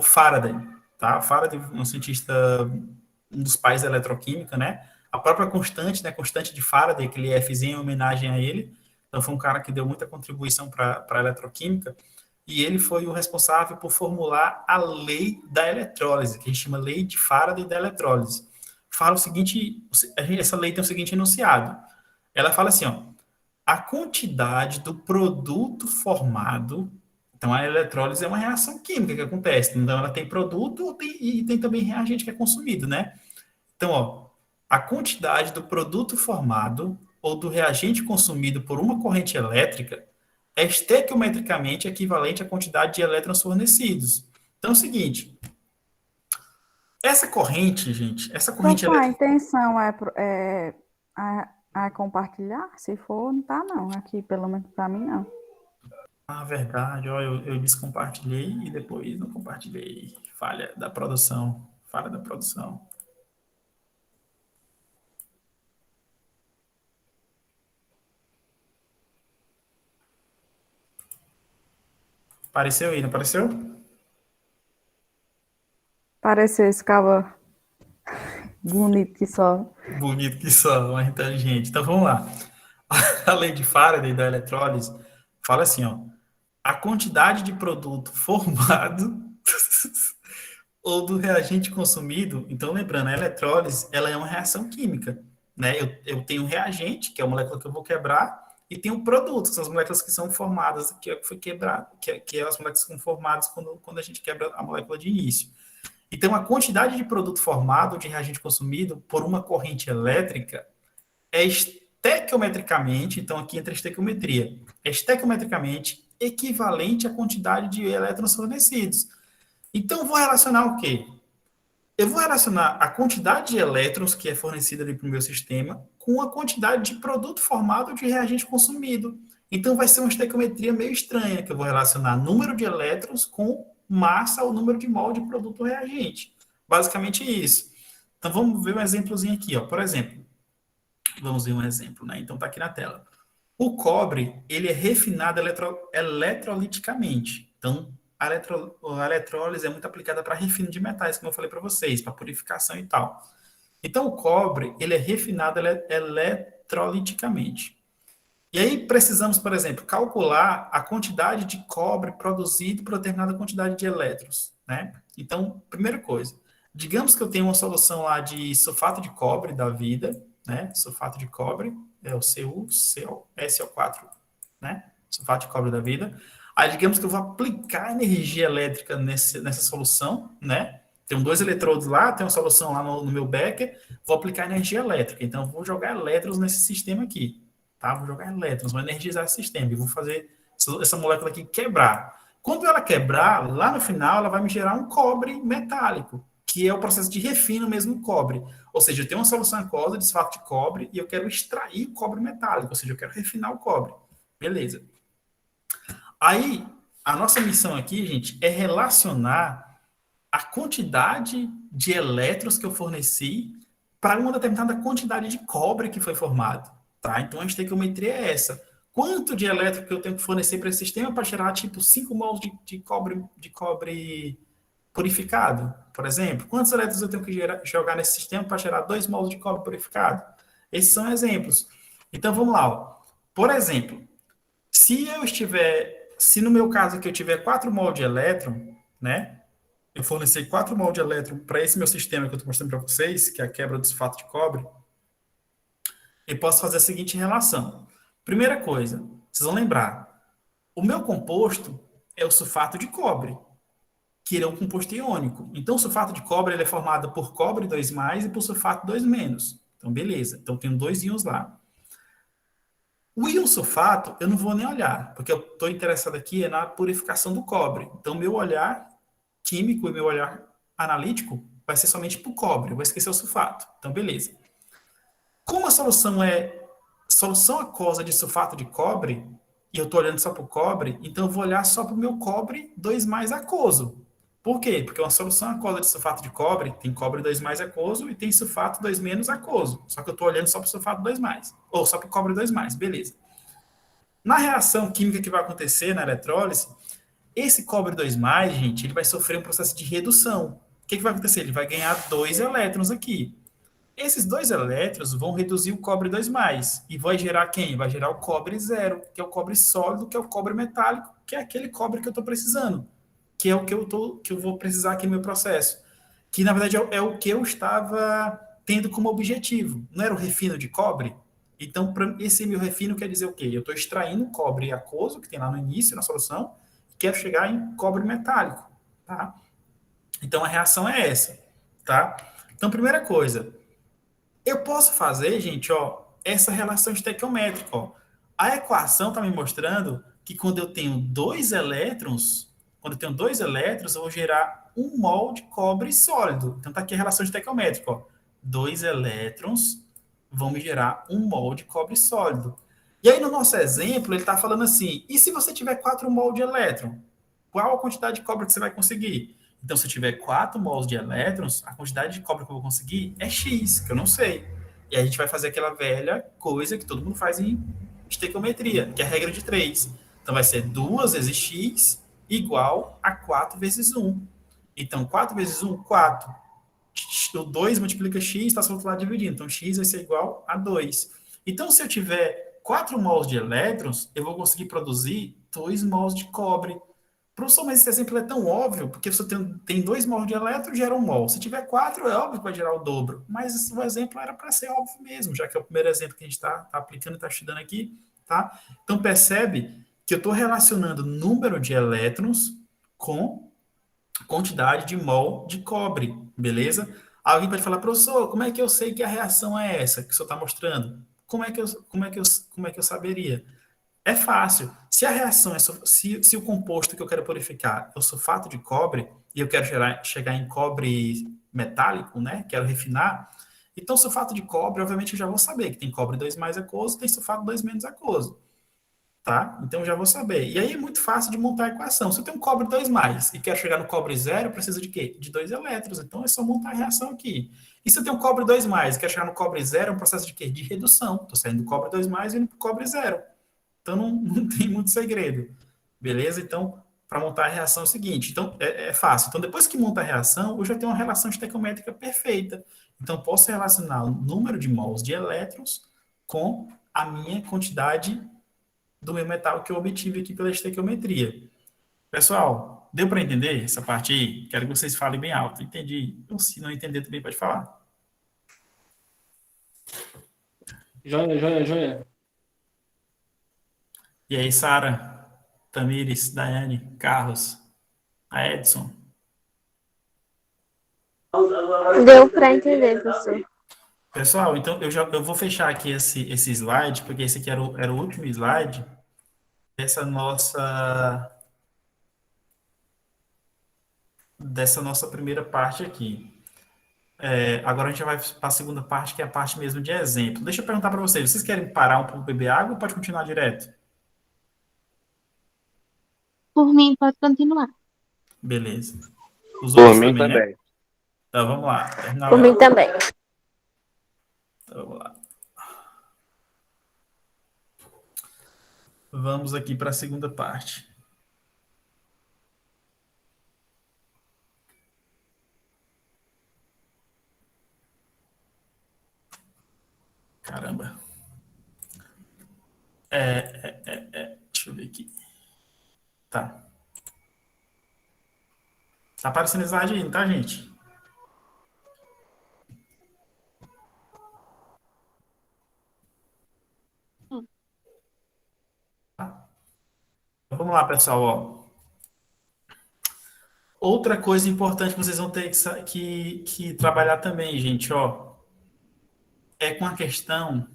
Faraday, tá? O Faraday, um cientista, um dos pais da eletroquímica, né? A própria constante, né? Constante de Faraday, aquele Fzinho em homenagem a ele. Então foi um cara que deu muita contribuição para a eletroquímica e ele foi o responsável por formular a lei da eletrólise, que a gente chama lei de Faraday da eletrólise. Fala o seguinte, essa lei tem o seguinte enunciado. Ela fala assim, ó, a quantidade do produto formado, então a eletrólise é uma reação química que acontece, então ela tem produto e tem também reagente que é consumido, né? Então, ó, a quantidade do produto formado ou do reagente consumido por uma corrente elétrica é estequiometricamente equivalente à quantidade de elétrons fornecidos. Então é o seguinte, essa corrente, gente, essa corrente Professor, a elétrica... intenção é compartilhar? Se for, não tá não. Aqui, pelo menos para mim, não. Ah, verdade, ó, eu descompartilhei e depois não compartilhei. Falha da produção, falha da produção. Apareceu aí, não apareceu? Pareceu esse cabo bonito que só. Bonito que só, mas inteligente. Então vamos lá. A lei de Faraday da eletrólise fala assim, ó, a quantidade de produto formado ou do reagente consumido. Então, lembrando, a eletrólise, ela é uma reação química, né? Eu tenho um reagente, que é a molécula que eu vou quebrar, e tenho um produto, que são as moléculas que são formadas, que foi quebrado, que é as moléculas que são formadas quando a gente quebra a molécula de início. Então, a quantidade de produto formado, de reagente consumido, por uma corrente elétrica, é estequiometricamente, então aqui entra a estequiometria, é estequiometricamente equivalente à quantidade de elétrons fornecidos. Então, vou relacionar o quê? Eu vou relacionar a quantidade de elétrons que é fornecida ali para o meu sistema com a quantidade de produto formado de reagente consumido. Então, vai ser uma estequiometria meio estranha, que eu vou relacionar número de elétrons com massa ou número de mol de produto reagente. Basicamente isso. Então, vamos ver um exemplozinho aqui. Ó. Por exemplo, vamos ver um exemplo, né? Então, está aqui na tela. O cobre, ele é refinado eletroliticamente. Então, a eletrólise é muito aplicada para refino de metais, como eu falei para vocês, para purificação e tal. Então, o cobre, ele é refinado eletroliticamente. E aí, precisamos, por exemplo, calcular a quantidade de cobre produzido por determinada quantidade de elétrons, né? Então, primeira coisa, digamos que eu tenho uma solução lá de sulfato de cobre da vida, né? Sulfato de cobre, é o SO4, né? Sulfato de cobre da vida. Aí, digamos que eu vou aplicar energia elétrica nessa solução, né? Tem dois eletrodos lá, tem uma solução lá no meu becker, vou aplicar energia elétrica. Então, eu vou jogar elétrons nesse sistema aqui, tá? Vou jogar elétrons, vou energizar esse sistema e vou fazer essa molécula aqui quebrar. Quando ela quebrar, lá no final, ela vai me gerar um cobre metálico, que é o processo de refino mesmo do cobre. Ou seja, eu tenho uma solução aquosa de sulfato de cobre e eu quero extrair o cobre metálico, ou seja, eu quero refinar o cobre. Beleza. Aí, a nossa missão aqui, gente, é relacionar a quantidade de elétrons que eu forneci para uma determinada quantidade de cobre que foi formado. Tá? Então, a estequiometria é essa. Quanto de elétron que eu tenho que fornecer para esse sistema para gerar, tipo, 5 mols de cobre purificado, por exemplo? Quantos elétrons eu tenho que jogar nesse sistema para gerar 2 mols de cobre purificado? Esses são exemplos. Então, vamos lá. Ó. Por exemplo, se no meu caso aqui eu tiver 4 mol de elétron, né? Eu fornecer 4 mol de elétron para esse meu sistema que eu estou mostrando para vocês, que é a quebra do sulfato de cobre, eu posso fazer a seguinte relação. Primeira coisa, vocês vão lembrar, o meu composto é o sulfato de cobre, que é um composto iônico. Então, o sulfato de cobre ele é formado por cobre 2+, e por sulfato 2-. Então, beleza. Então, tem 2 íons lá. O íon sulfato, eu não vou nem olhar, porque eu estou interessado aqui na purificação do cobre. Então, meu olhar químico e meu olhar analítico vai ser somente para o cobre. Eu vou esquecer o sulfato. Então, beleza. Como a solução é solução aquosa de sulfato de cobre, e eu estou olhando só para o cobre, então eu vou olhar só para o meu cobre 2+ aquoso. Por quê? Porque uma solução aquosa de sulfato de cobre tem cobre 2+ aquoso e tem sulfato 2- aquoso. Só que eu estou olhando só para o sulfato 2+, ou só para o cobre 2+, beleza. Na reação química que vai acontecer na eletrólise, esse cobre 2+, gente, ele vai sofrer um processo de redução. O que vai acontecer? Ele vai ganhar 2 elétrons aqui. Esses 2 elétrons vão reduzir o cobre 2+, e vai gerar quem? Vai gerar o cobre 0, que é o cobre sólido, que é o cobre metálico, que é aquele cobre que eu estou precisando, que é o que eu vou precisar aqui no meu processo, que na verdade é o que eu estava tendo como objetivo, não era o refino de cobre? Então, esse meu refino quer dizer o quê? Eu estou extraindo o cobre aquoso, que tem lá no início, na solução, e quero chegar em cobre metálico, tá? Então, a reação é essa, tá? Então, primeira coisa, eu posso fazer, gente, ó, essa relação estequiométrica. Ó. A equação está me mostrando que quando eu tenho dois elétrons, eu vou gerar 1 mol de cobre sólido. Então está aqui a relação estequiométrica. Ó. 2 elétrons vão me gerar 1 mol de cobre sólido. E aí, no nosso exemplo, ele está falando assim, e se você tiver 4 mol de elétron? Qual a quantidade de cobre que você vai conseguir? Então, se eu tiver 4 mols de elétrons, a quantidade de cobre que eu vou conseguir é X, que eu não sei. E aí a gente vai fazer aquela velha coisa que todo mundo faz em estequiometria, que é a regra de 3. Então, vai ser 2 vezes X igual a 4 vezes 1. Então, 4 vezes 1, 4. O 2 multiplica X, está do outro lado dividindo. Então, X vai ser igual a 2. Então, se eu tiver 4 mols de elétrons, eu vou conseguir produzir 2 mols de cobre. Professor, mas esse exemplo é tão óbvio, porque você tem 2 mols de elétron, gera 1 mol. Se tiver 4, é óbvio que vai gerar o dobro. Mas o exemplo era para ser óbvio mesmo, já que é o primeiro exemplo que a gente está aplicando e está estudando aqui. Tá? Então, percebe que eu estou relacionando número de elétrons com quantidade de mol de cobre, beleza? Alguém pode falar, professor, como é que eu sei que a reação é essa que o senhor está mostrando? Como é que eu saberia? É fácil. Se a reação se o composto que eu quero purificar é o sulfato de cobre e eu quero chegar em cobre metálico, né? Quero refinar. Então, sulfato de cobre, obviamente, eu já vou saber que tem cobre 2 mais aquoso, tem sulfato 2 menos aquoso. Tá? Então, eu já vou saber. E aí é muito fácil de montar a equação. Se eu tenho um cobre 2 mais e quero chegar no cobre zero, eu preciso de quê? De 2 elétrons. Então, é só montar a reação aqui. E se eu tenho um cobre 2 mais e quero chegar no cobre zero, é um processo de quê? De redução. Estou saindo do cobre 2 mais e indo para o cobre zero. Então, não tem muito segredo. Beleza? Então, para montar a reação é o seguinte. Então, é fácil. Então, depois que monta a reação, eu já tenho uma relação estequiométrica perfeita. Então, posso relacionar o número de mols de elétrons com a minha quantidade do meu metal que eu obtive aqui pela estequiometria. Pessoal, deu para entender essa parte aí? Quero que vocês falem bem alto. Entendi. Então, se não entender, também pode falar. Joia, joia, joia. E aí, Sara, Tamires, Daiane, Carlos, a Edson. Deu para entender, professor. Pessoal, então eu vou fechar aqui esse slide, porque esse aqui era o último slide dessa nossa primeira parte aqui. Agora a gente já vai para a segunda parte, que é a parte mesmo de exemplo. Deixa eu perguntar para vocês querem parar um pouco beber água ou pode continuar direto? Por mim, pode continuar. Beleza. Os Por outros mim também, né? também. Então vamos lá. Terminar Por mim também. Então, vamos lá. Vamos aqui para a segunda parte. Caramba. Deixa eu ver aqui. Tá. Tá aparecendo slide aí, tá, gente? Tá. Então, vamos lá, pessoal. Ó. Outra coisa importante que vocês vão ter que trabalhar também, gente, ó, é com a questão.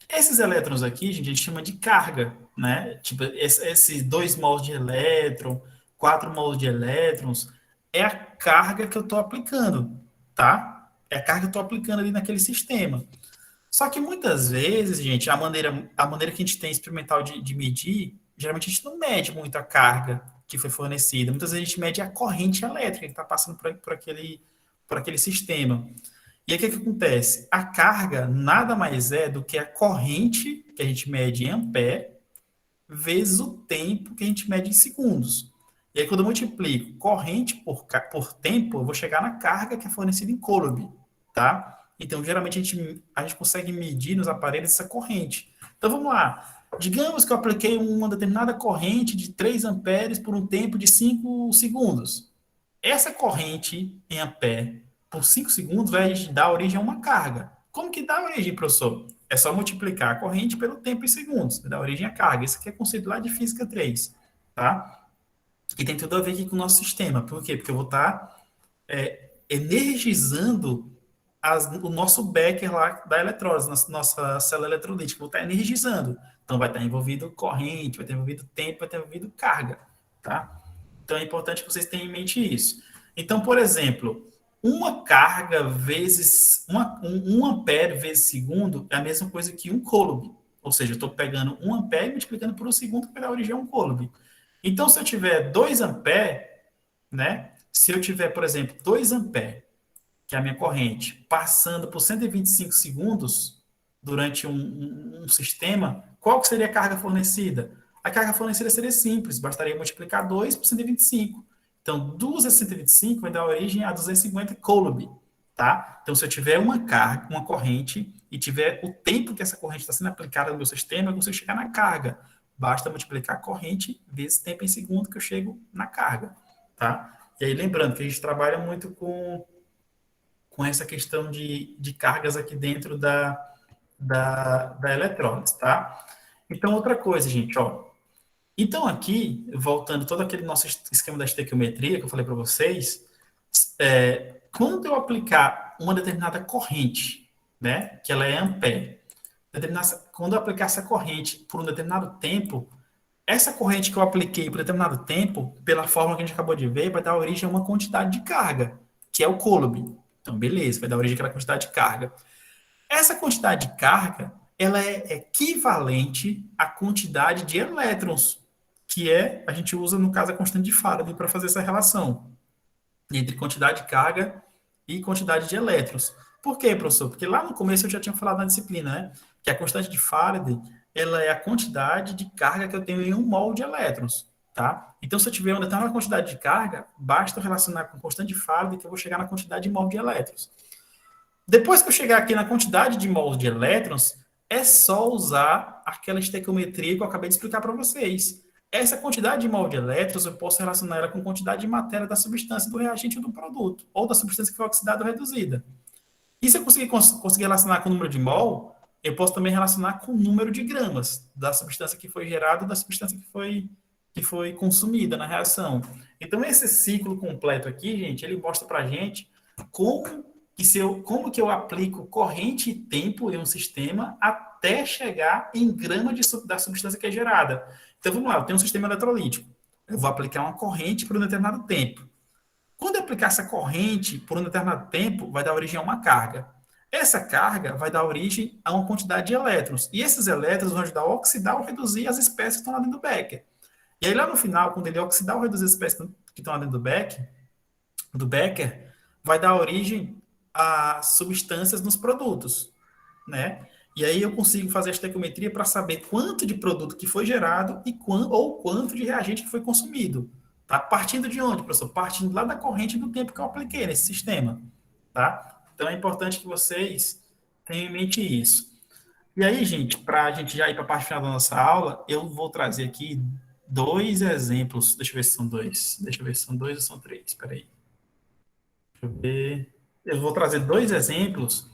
Esses elétrons aqui, gente, a gente chama de carga, né? Tipo, esses 2 mols de elétron, 4 mols de elétrons, é a carga que eu estou aplicando, tá? É a carga que eu estou aplicando ali naquele sistema. Só que muitas vezes, gente, a maneira que a gente tem experimental de medir, geralmente a gente não mede muito a carga que foi fornecida. Muitas vezes a gente mede a corrente elétrica que está passando por aquele sistema. E aí o que acontece? A carga nada mais é do que a corrente que a gente mede em ampere vezes o tempo que a gente mede em segundos. E aí quando eu multiplico corrente por tempo, eu vou chegar na carga que é fornecida em coulomb, tá? Então, geralmente, a gente consegue medir nos aparelhos essa corrente. Então, vamos lá. Digamos que eu apliquei uma determinada corrente de 3 amperes por um tempo de 5 segundos. Essa corrente em ampere por 5 segundos vai dar origem a uma carga. Como que dá origem, professor? É só multiplicar a corrente pelo tempo em segundos, vai dar origem à carga. Isso aqui é conceito lá de física 3, tá? E tem tudo a ver aqui com o nosso sistema. Por quê? Porque eu vou estar energizando o nosso Becker lá da eletrólise, nossa célula eletrolítica, vou estar energizando. Então, vai estar envolvido corrente, vai estar envolvido tempo, vai estar envolvido carga, tá? Então, é importante que vocês tenham em mente isso. Então, por exemplo, uma carga vezes, um ampere vezes segundo é a mesma coisa que um coulomb. Ou seja, eu estou pegando 1 ampere e multiplicando por 1 segundo, que vai dar origem a um coulomb. Então, se eu tiver 2 ampere, né? Se eu tiver, por exemplo, 2 ampere, que é a minha corrente, passando por 125 segundos durante um sistema, qual que seria a carga fornecida? A carga fornecida seria simples, bastaria multiplicar 2 por 125. Então, 2 vezes 125 vai dar origem a 250 coulomb, tá? Então, se eu tiver uma carga, uma corrente, e tiver o tempo que essa corrente está sendo aplicada no meu sistema, eu consigo chegar na carga. Basta multiplicar a corrente vezes tempo em segundo que eu chego na carga, tá? E aí, lembrando que a gente trabalha muito com essa questão de cargas aqui dentro da eletrólise, tá? Então, outra coisa, gente, ó. Então, aqui, voltando todo aquele nosso esquema da estequiometria que eu falei para vocês, quando eu aplicar uma determinada corrente, né, que ela é ampere, quando eu aplicar essa corrente por um determinado tempo, essa corrente que eu apliquei por determinado tempo, pela fórmula que a gente acabou de ver, vai dar origem a uma quantidade de carga, que é o coulomb. Então, beleza, vai dar origem àquela quantidade de carga. Essa quantidade de carga, ela é equivalente à quantidade de elétrons, que a gente usa, no caso, a constante de Faraday para fazer essa relação entre quantidade de carga e quantidade de elétrons. Por quê, professor? Porque lá no começo eu já tinha falado na disciplina, né? Que a constante de Faraday, ela é a quantidade de carga que eu tenho em 1 mol de elétrons, tá? Então, se eu tiver uma determinada quantidade de carga, basta eu relacionar com a constante de Faraday que eu vou chegar na quantidade de mol de elétrons. Depois que eu chegar aqui na quantidade de mols de elétrons, é só usar aquela estequiometria que eu acabei de explicar para vocês. Essa quantidade de mol de elétrons, eu posso relacionar ela com a quantidade de matéria da substância do reagente ou do produto, ou da substância que foi oxidada ou reduzida. E se eu conseguir relacionar com o número de mol, eu posso também relacionar com o número de gramas da substância que foi gerada ou da substância que foi consumida na reação. Então, esse ciclo completo aqui, gente, ele mostra para a gente como que eu aplico corrente e tempo em um sistema até chegar em grama da substância que é gerada. Então, vamos lá, eu tenho um sistema eletrolítico. Eu vou aplicar uma corrente por um determinado tempo. Quando eu aplicar essa corrente por um determinado tempo, vai dar origem a uma carga. Essa carga vai dar origem a uma quantidade de elétrons. E esses elétrons vão ajudar a oxidar ou reduzir as espécies que estão lá dentro do Becker. E aí, lá no final, quando ele oxidar ou reduzir as espécies que estão lá dentro do Becker, vai dar origem a substâncias nos produtos, né? E aí eu consigo fazer a estequiometria para saber quanto de produto que foi gerado ou quanto de reagente que foi consumido. Tá? Partindo de onde, professor? Partindo lá da corrente do tempo que eu apliquei nesse sistema. Tá? Então é importante que vocês tenham em mente isso. E aí, gente, para a gente já ir para a parte final da nossa aula, eu vou trazer aqui 2 exemplos. Deixa eu ver se são 2. Deixa eu ver se são 2 ou são 3. Espera aí. Deixa eu ver. Eu vou trazer 2 exemplos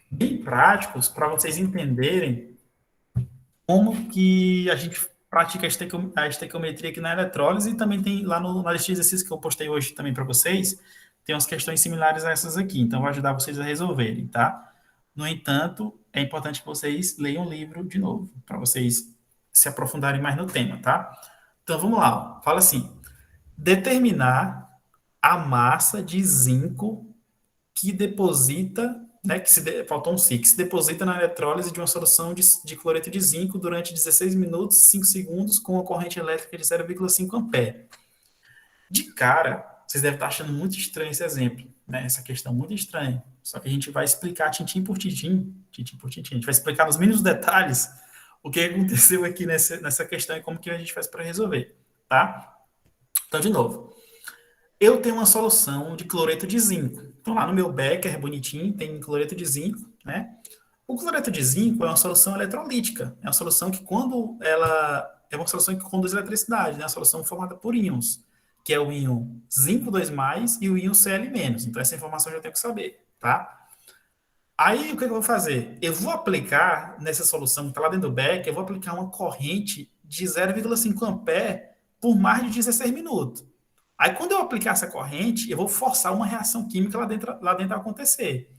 bem práticos para vocês entenderem como que a gente pratica a estequiometria aqui na eletrólise, e também tem lá na lista de exercícios que eu postei hoje também para vocês, tem umas questões similares a essas aqui, então vou ajudar vocês a resolverem, tá? No entanto, é importante que vocês leiam o livro de novo, para vocês se aprofundarem mais no tema, tá? Então vamos lá, fala assim: determinar a massa de zinco que deposita, né, faltou um C, que se deposita na eletrólise de uma solução de cloreto de zinco durante 16 minutos, 5 segundos, com uma corrente elétrica de 0,5 ampere. De cara, vocês devem estar achando muito estranho esse exemplo, né? Essa questão muito estranha. Só que a gente vai explicar tintim por tintim, a gente vai explicar nos mínimos detalhes o que aconteceu aqui nessa questão e como que a gente faz para resolver, tá? Então, de novo, eu tenho uma solução de cloreto de zinco. Então, lá no meu becker, bonitinho, tem cloreto de zinco, né? O cloreto de zinco é uma solução eletrolítica. É uma solução que é uma solução que conduz eletricidade, né? É uma solução formada por íons, que é o íon zinco 2+, e o íon Cl-. Então, essa informação eu já tenho que saber, tá? Aí, o que eu vou fazer? Eu vou aplicar nessa solução que está lá dentro do becker, eu vou aplicar uma corrente de 0,5 ampere por mais de 16 minutos. Aí, quando eu aplicar essa corrente, eu vou forçar uma reação química lá dentro a acontecer.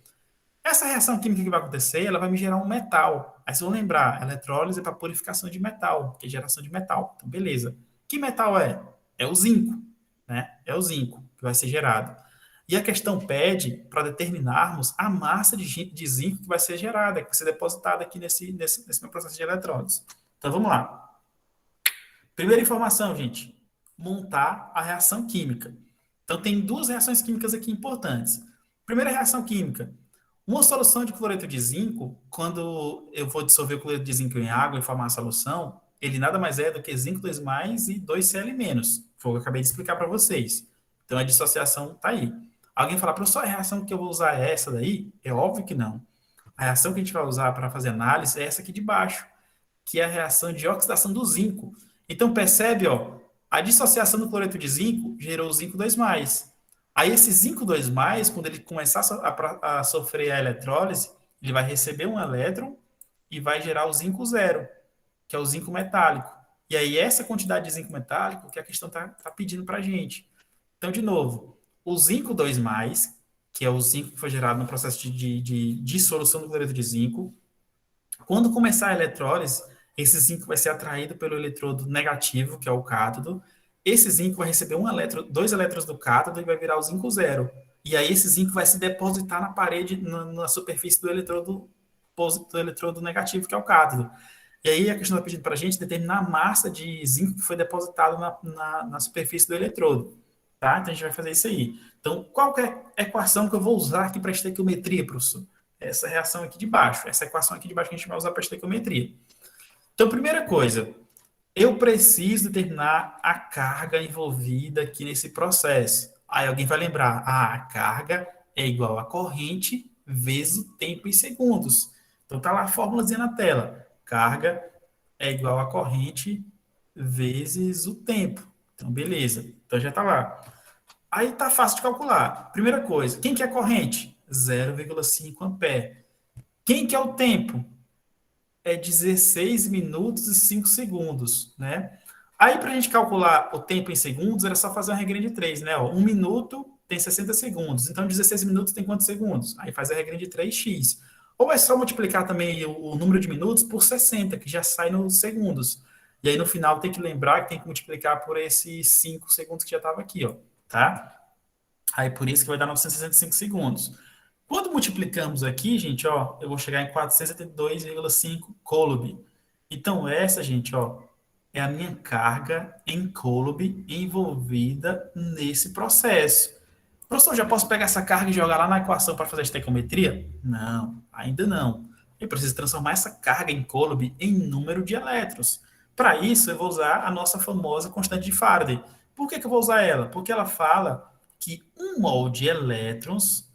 Essa reação química que vai acontecer, ela vai me gerar um metal. Aí vocês vão lembrar, eletrólise é para purificação de metal, que é geração de metal. Então, beleza. Que metal é? É o zinco, né? É o zinco que vai ser gerado. E a questão pede para determinarmos a massa de zinco que vai ser gerada, que vai ser depositada aqui nesse meu processo de eletrólise. Então, vamos lá. Primeira informação, gente. Montar a reação química. Então, tem duas reações químicas aqui importantes. Primeira reação química. Uma solução de cloreto de zinco, quando eu vou dissolver o cloreto de zinco em água e formar a solução, ele nada mais é do que zinco 2 mais e 2Cl-. Foi o que eu acabei de explicar para vocês. Então, a dissociação está aí. Alguém fala, professor, a reação que eu vou usar é essa daí? É óbvio que não. A reação que a gente vai usar para fazer análise é essa aqui de baixo, que é a reação de oxidação do zinco. Então, percebe, ó, a dissociação do cloreto de zinco gerou o zinco 2 mais. Aí, esse zinco 2 mais, quando ele começar a sofrer a eletrólise, ele vai receber um elétron e vai gerar o zinco 0, que é o zinco metálico. E aí, essa quantidade de zinco metálico que a questão está pedindo para a gente. Então, de novo, o zinco 2 mais, que é o zinco que foi gerado no processo de dissolução do cloreto de zinco, quando começar a eletrólise, esse zinco vai ser atraído pelo eletrodo negativo, que é o cátodo. Esse zinco vai receber dois elétrons do cátodo e vai virar o zinco 0. E aí esse zinco vai se depositar na parede, na superfície do eletrodo negativo, que é o cátodo. E aí a questão está pedindo para a gente determinar a massa de zinco que foi depositado na superfície do eletrodo. Tá? Então a gente vai fazer isso aí. Então, qual que é a equação que eu vou usar aqui para estequiometria, professor? Essa reação aqui de baixo, essa equação aqui de baixo que a gente vai usar para estequiometria. Então, primeira coisa, eu preciso determinar a carga envolvida aqui nesse processo. Aí alguém vai lembrar, a carga é igual a corrente vezes o tempo em segundos. Então, tá lá a fórmulazinha na tela. Carga é igual a corrente vezes o tempo. Então, beleza. Então, já tá lá. Aí tá fácil de calcular. Primeira coisa, quem que é a corrente? 0,5 ampere. Quem que é o tempo? É 16 minutos e 5 segundos, né? Aí, para a gente calcular o tempo em segundos, era só fazer uma regrinha de 3, né? Ó, 1 minuto tem 60 segundos. Então, 16 minutos tem quantos segundos? Aí faz a regrinha de 3x. Ou é só multiplicar também o número de minutos por 60, que já sai nos segundos. E aí, no final, tem que lembrar que tem que multiplicar por esses 5 segundos que já estava aqui, ó, tá? Aí, por isso que vai dar 965 segundos. Quando multiplicamos aqui, gente, ó, eu vou chegar em 472,5 coulomb. Então, essa, gente, ó, é a minha carga em coulomb envolvida nesse processo. Professor, já posso pegar essa carga e jogar lá na equação para fazer a estequiometria? Não, ainda não. Eu preciso transformar essa carga em coulomb em número de elétrons. Para isso, eu vou usar a nossa famosa constante de Faraday. Por que eu vou usar ela? Porque ela fala que 1 mol de elétrons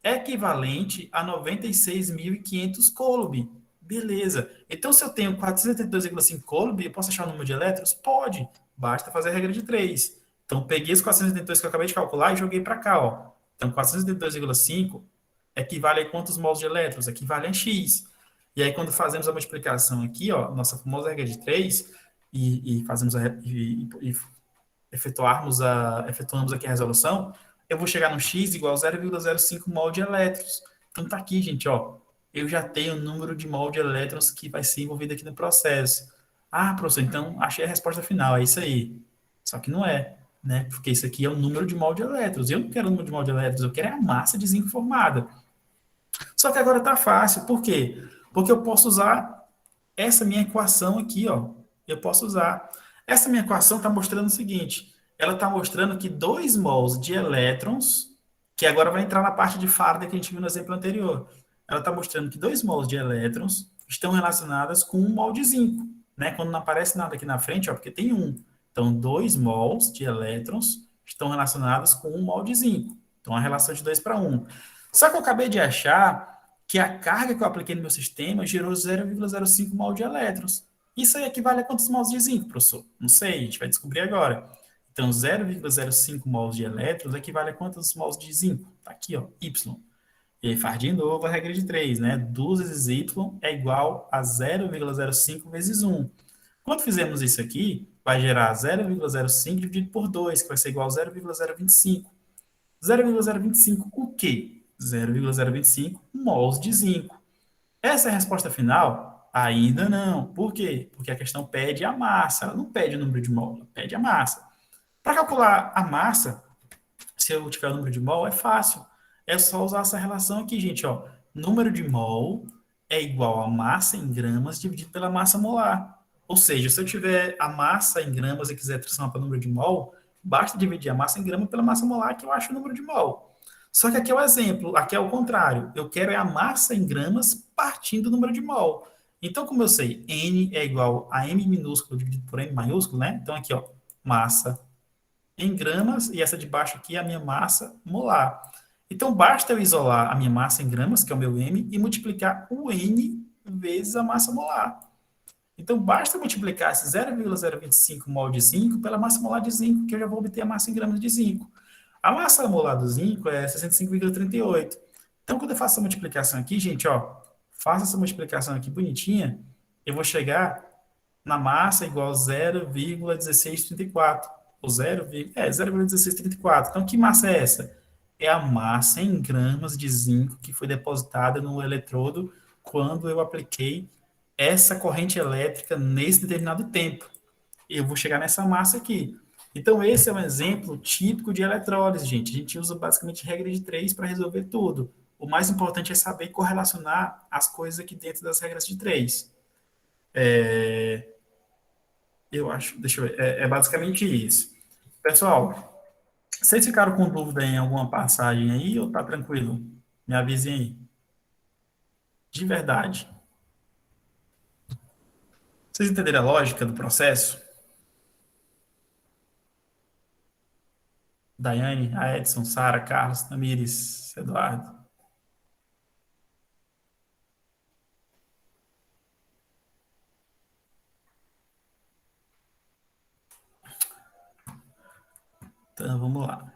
é equivalente a 96.500 coulomb. Beleza. Então, se eu tenho 472,5 coulomb, eu posso achar o número de elétrons? Pode. Basta fazer a regra de 3. Então, peguei os 472 que eu acabei de calcular e joguei para cá, ó. Então, 472,5 equivale a quantos mols de elétrons? Equivale a X. E aí, quando fazemos a multiplicação aqui, ó, nossa famosa regra de 3, e efetuamos aqui a resolução, eu vou chegar no X igual a 0,05 mol de elétrons. Então, tá aqui, gente, ó. Eu já tenho o número de mol de elétrons que vai ser envolvido aqui no processo. Ah, professor, então achei a resposta final, é isso aí. Só que não é, né? Porque isso aqui é o número de mol de elétrons. Eu não quero o número de mol de elétrons, eu quero a massa de zinco formada. Só que agora tá fácil. Por quê? Porque eu posso usar essa minha equação aqui, ó. Eu posso usar. Essa minha equação está mostrando o seguinte. Ela está mostrando que 2 mols de elétrons, que agora vai entrar na parte de Faraday que a gente viu no exemplo anterior. Ela está mostrando que 2 mols de elétrons estão relacionadas com 1 mol de zinco, né? Quando não aparece nada aqui na frente, ó, porque tem 1. Então, 2 mols de elétrons estão relacionados com 1 mol de zinco. Então, a relação de 2 para 1. Só que eu acabei de achar que a carga que eu apliquei no meu sistema gerou 0,05 mol de elétrons. Isso aí equivale a quantos mols de zinco, professor? Não sei, a gente vai descobrir agora. Então, 0,05 mols de elétrons equivale a quantos mols de zinco? Tá aqui, ó, Y. E aí faz de novo a regra de 3, né? 2 vezes Y é igual a 0,05 vezes 1. Quando fizermos isso aqui, vai gerar 0,05 dividido por 2, que vai ser igual a 0,025. 0,025 o quê? 0,025 mols de zinco. Essa é a resposta final? Ainda não. Por quê? Porque a questão pede a massa, ela não pede o número de mol, ela pede a massa. Para calcular a massa, se eu tiver o número de mol, é fácil. É só usar essa relação aqui, gente, ó. Número de mol é igual a massa em gramas dividido pela massa molar. Ou seja, se eu tiver a massa em gramas e quiser transformar para o número de mol, basta dividir a massa em grama pela massa molar, que eu acho o número de mol. Só que aqui é o exemplo, aqui é o contrário. Eu quero é a massa em gramas partindo do número de mol. Então, como eu sei, N é igual a M minúsculo dividido por M maiúsculo, né? Então, aqui, ó, massa em gramas, e essa de baixo aqui é a minha massa molar. Então, basta eu isolar a minha massa em gramas, que é o meu M, e multiplicar o N vezes a massa molar. Então, basta multiplicar esse 0,025 mol de zinco pela massa molar de zinco, que eu já vou obter a massa em gramas de zinco. A massa molar do zinco é 65,38. Então, quando eu faço essa multiplicação aqui, gente, ó, faço essa multiplicação aqui bonitinha, eu vou chegar na massa igual a 0,1634. Ou 0,1634. Então, que massa é essa? É a massa em gramas de zinco que foi depositada no eletrodo quando eu apliquei essa corrente elétrica nesse determinado tempo. Eu vou chegar nessa massa aqui. Então, esse é um exemplo típico de eletrólise, gente. A gente usa basicamente regra de 3 para resolver tudo. O mais importante é saber correlacionar as coisas aqui dentro das regras de 3. Eu acho, deixa eu ver, é basicamente isso. Pessoal, vocês ficaram com dúvida em alguma passagem aí ou tá tranquilo? Me avisem aí. De verdade. Vocês entenderam a lógica do processo? Daiane, a Edson, Sara, Carlos, Tamires, Eduardo. Então, vamos lá.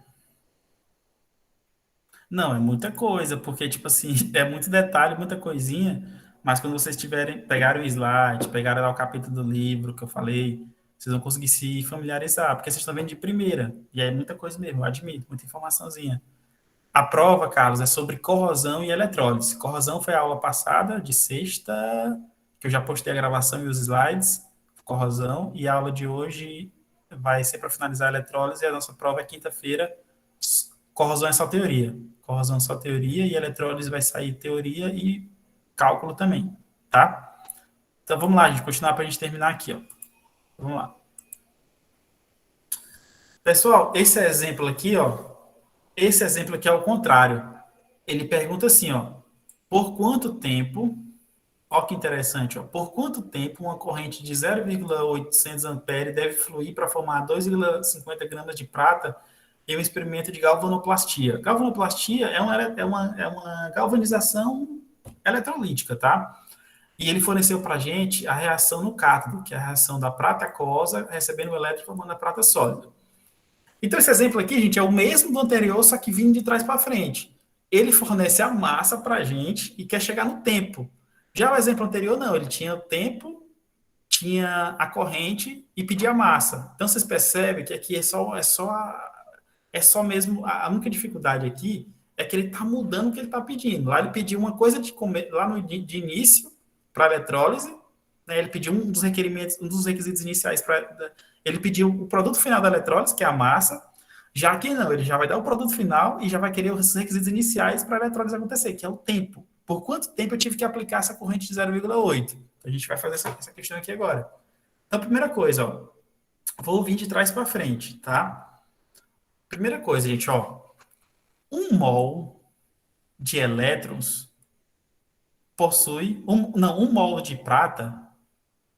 Não, é muita coisa, porque, tipo assim, é muito detalhe, muita coisinha, mas quando vocês tiverem, pegarem o slide, pegarem lá o capítulo do livro que eu falei, vocês vão conseguir se familiarizar, porque vocês estão vendo de primeira, e aí é muita coisa mesmo, eu admito, muita informaçãozinha. A prova, Carlos, é sobre corrosão e eletrólise. Corrosão foi a aula passada, de sexta, que eu já postei a gravação e os slides, corrosão, e a aula de hoje vai ser para finalizar a eletrólise, e a nossa prova é quinta-feira, corrosão é só teoria. Corrosão é só teoria, e eletrólise vai sair teoria e cálculo também, tá? Então vamos lá, gente, continuar para a gente terminar aqui, ó. Vamos lá. Pessoal, esse exemplo aqui, ó, esse exemplo aqui é o contrário. Ele pergunta assim, ó, por quanto tempo, ó que interessante, ó, por quanto tempo uma corrente de 0,800 amperes deve fluir para formar 2,50 gramas de prata em um experimento de galvanoplastia? Galvanoplastia é uma galvanização eletrolítica, tá? E ele forneceu para a gente a reação no cátodo, que é a reação da prata aquosa recebendo o elétron formando a prata sólida. Então, esse exemplo aqui, gente, é o mesmo do anterior, só que vindo de trás para frente. Ele fornece a massa para a gente e quer chegar no tempo. Já o exemplo anterior, não. Ele tinha o tempo, tinha a corrente e pedia a massa. Então, vocês percebem que aqui é só mesmo... A única dificuldade aqui é que ele está mudando o que ele está pedindo. Lá ele pediu uma coisa lá no de início para a eletrólise, né? Ele pediu um dos requerimentos, um dos requisitos iniciais para... Ele pediu o produto final da eletrólise, que é a massa, já que não, ele já vai dar o produto final e já vai querer os requisitos iniciais para a eletrólise acontecer, que é o tempo. Por quanto tempo eu tive que aplicar essa corrente de 0,8? A gente vai fazer essa questão aqui agora. Então, primeira coisa, ó, vou vir de trás para frente, tá? Primeira coisa, gente, ó, 1 mol de elétrons possui, 1 mol de prata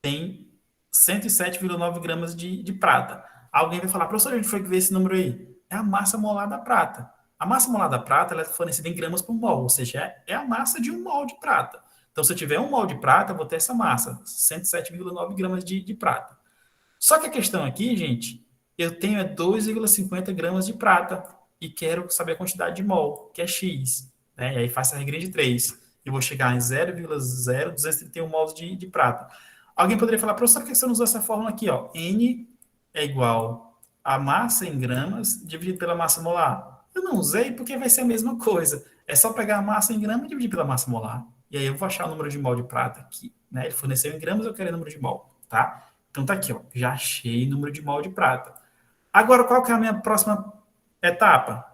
tem 107,9 gramas de prata. Alguém vai falar, professor, a gente foi ver esse número aí. É a massa molar da prata. A massa molar da prata ela é fornecida em gramas por mol, ou seja, é a massa de 1 mol de prata. Então, se eu tiver 1 mol de prata, eu vou ter essa massa, 107,9 gramas de prata. Só que a questão aqui, gente, eu tenho 2,50 gramas de prata e quero saber a quantidade de mol, que é X. Né? E aí faço a regra de 3. Eu vou chegar em 0,0231 mols de prata. Alguém poderia falar, professor, por que você não usou essa fórmula aqui? Ó? N é igual a massa em gramas dividido pela massa molar. Eu não usei porque vai ser a mesma coisa. É só pegar a massa em grama e dividir pela massa molar. E aí eu vou achar o número de mol de prata aqui, né? Ele forneceu em gramas, eu quero o número de mol, tá? Então tá aqui, ó. Já achei o número de mol de prata. Agora, qual que é a minha próxima etapa?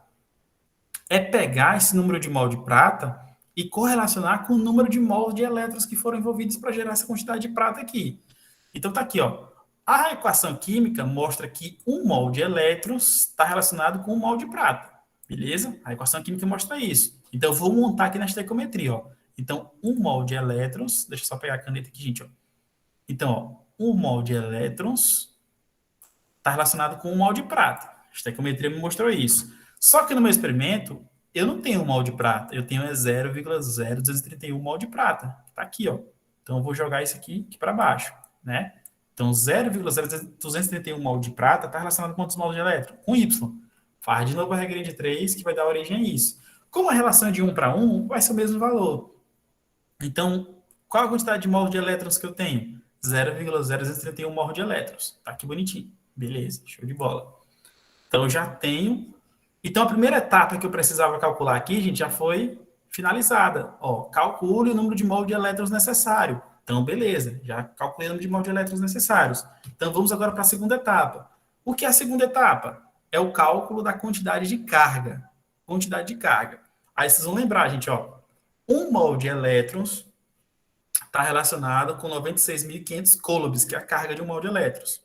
É pegar esse número de mol de prata e correlacionar com o número de mol de elétrons que foram envolvidos para gerar essa quantidade de prata aqui. Então tá aqui, ó. A equação química mostra que um mol de elétrons está relacionado com um mol de prata. Beleza? A equação química mostra isso. Então eu vou montar aqui na estequiometria, ó. Então, um mol de elétrons, deixa eu só pegar a caneta aqui, gente, ó. Então, ó, um mol de elétrons está relacionado com um mol de prata. A estequiometria me mostrou isso. Só que no meu experimento, eu não tenho um mol de prata, eu tenho 0,0231 mol de prata. Está aqui, ó. Então eu vou jogar isso aqui para baixo, né? Então 0,0231 mol de prata está relacionado com quantos mols de elétron? Com Y. Faz de novo a regra de 3, que vai dar origem a isso. Como a relação é de 1 para 1, vai ser o mesmo valor. Então, qual a quantidade de mols de elétrons que eu tenho? 0,0231 mol de elétrons. Tá aqui bonitinho. Beleza, show de bola. Então, eu já tenho. Então, a primeira etapa que eu precisava calcular aqui, gente, já foi finalizada. Ó, calcule o número de mol de elétrons necessário. Então, beleza, já calculei o número de mol de elétrons necessários. Então, vamos agora para a segunda etapa. O que é a segunda etapa? É o cálculo da quantidade de carga. Quantidade de carga. Aí vocês vão lembrar, gente, ó. Um mol de elétrons está relacionado com 96.500 coulombs, que é a carga de um mol de elétrons.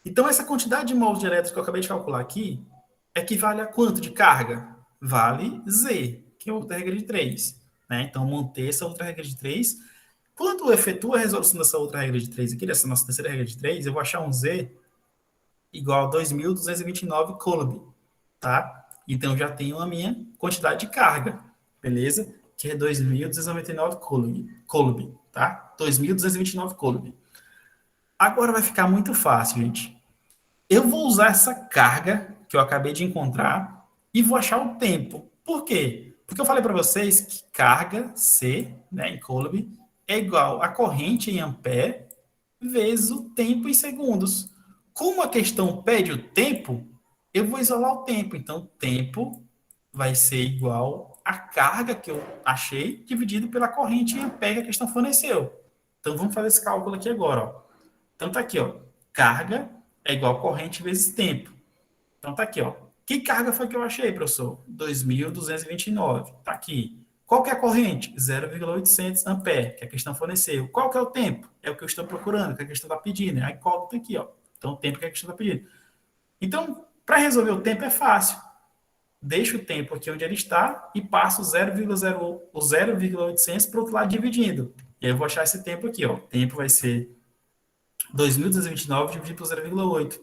Então, essa quantidade de mols de elétrons que eu acabei de calcular aqui equivale a quanto de carga? Vale Z, que é outra regra de 3. Né? Então, montei essa outra regra de 3. Quando eu efetuo a resolução dessa outra regra de 3 aqui, dessa nossa terceira regra de 3, eu vou achar um Z igual a 2.229 coulomb, tá? Então, eu já tenho a minha quantidade de carga, beleza? Que é 2.299 coulomb, tá? 2.229 coulomb. Agora vai ficar muito fácil, gente. Eu vou usar essa carga que eu acabei de encontrar e vou achar o tempo. Por quê? Porque eu falei para vocês que carga C, né, em Coulomb, é igual a corrente em ampere vezes o tempo em segundos. Como a questão pede o tempo, eu vou isolar o tempo. Então, o tempo vai ser igual a carga que eu achei dividido pela corrente em ampere que a questão forneceu. Então, vamos fazer esse cálculo aqui agora, ó. Então tá aqui, ó. Carga é igual a corrente vezes tempo. Então tá aqui, ó. Que carga foi que eu achei, professor? 2.229. Tá aqui. Qual que é a corrente? 0,800 ampere, que a questão forneceu. Qual que é o tempo? É o que eu estou procurando, que a questão está pedindo. Aí coloca aqui, ó. Então o tempo que a questão está pedindo. Então, para resolver o tempo é fácil. Deixa o tempo aqui onde ele está e passa o 0,800 para o outro lado dividindo. E aí eu vou achar esse tempo aqui, ó. O tempo vai ser 2.229 dividido por 0,8,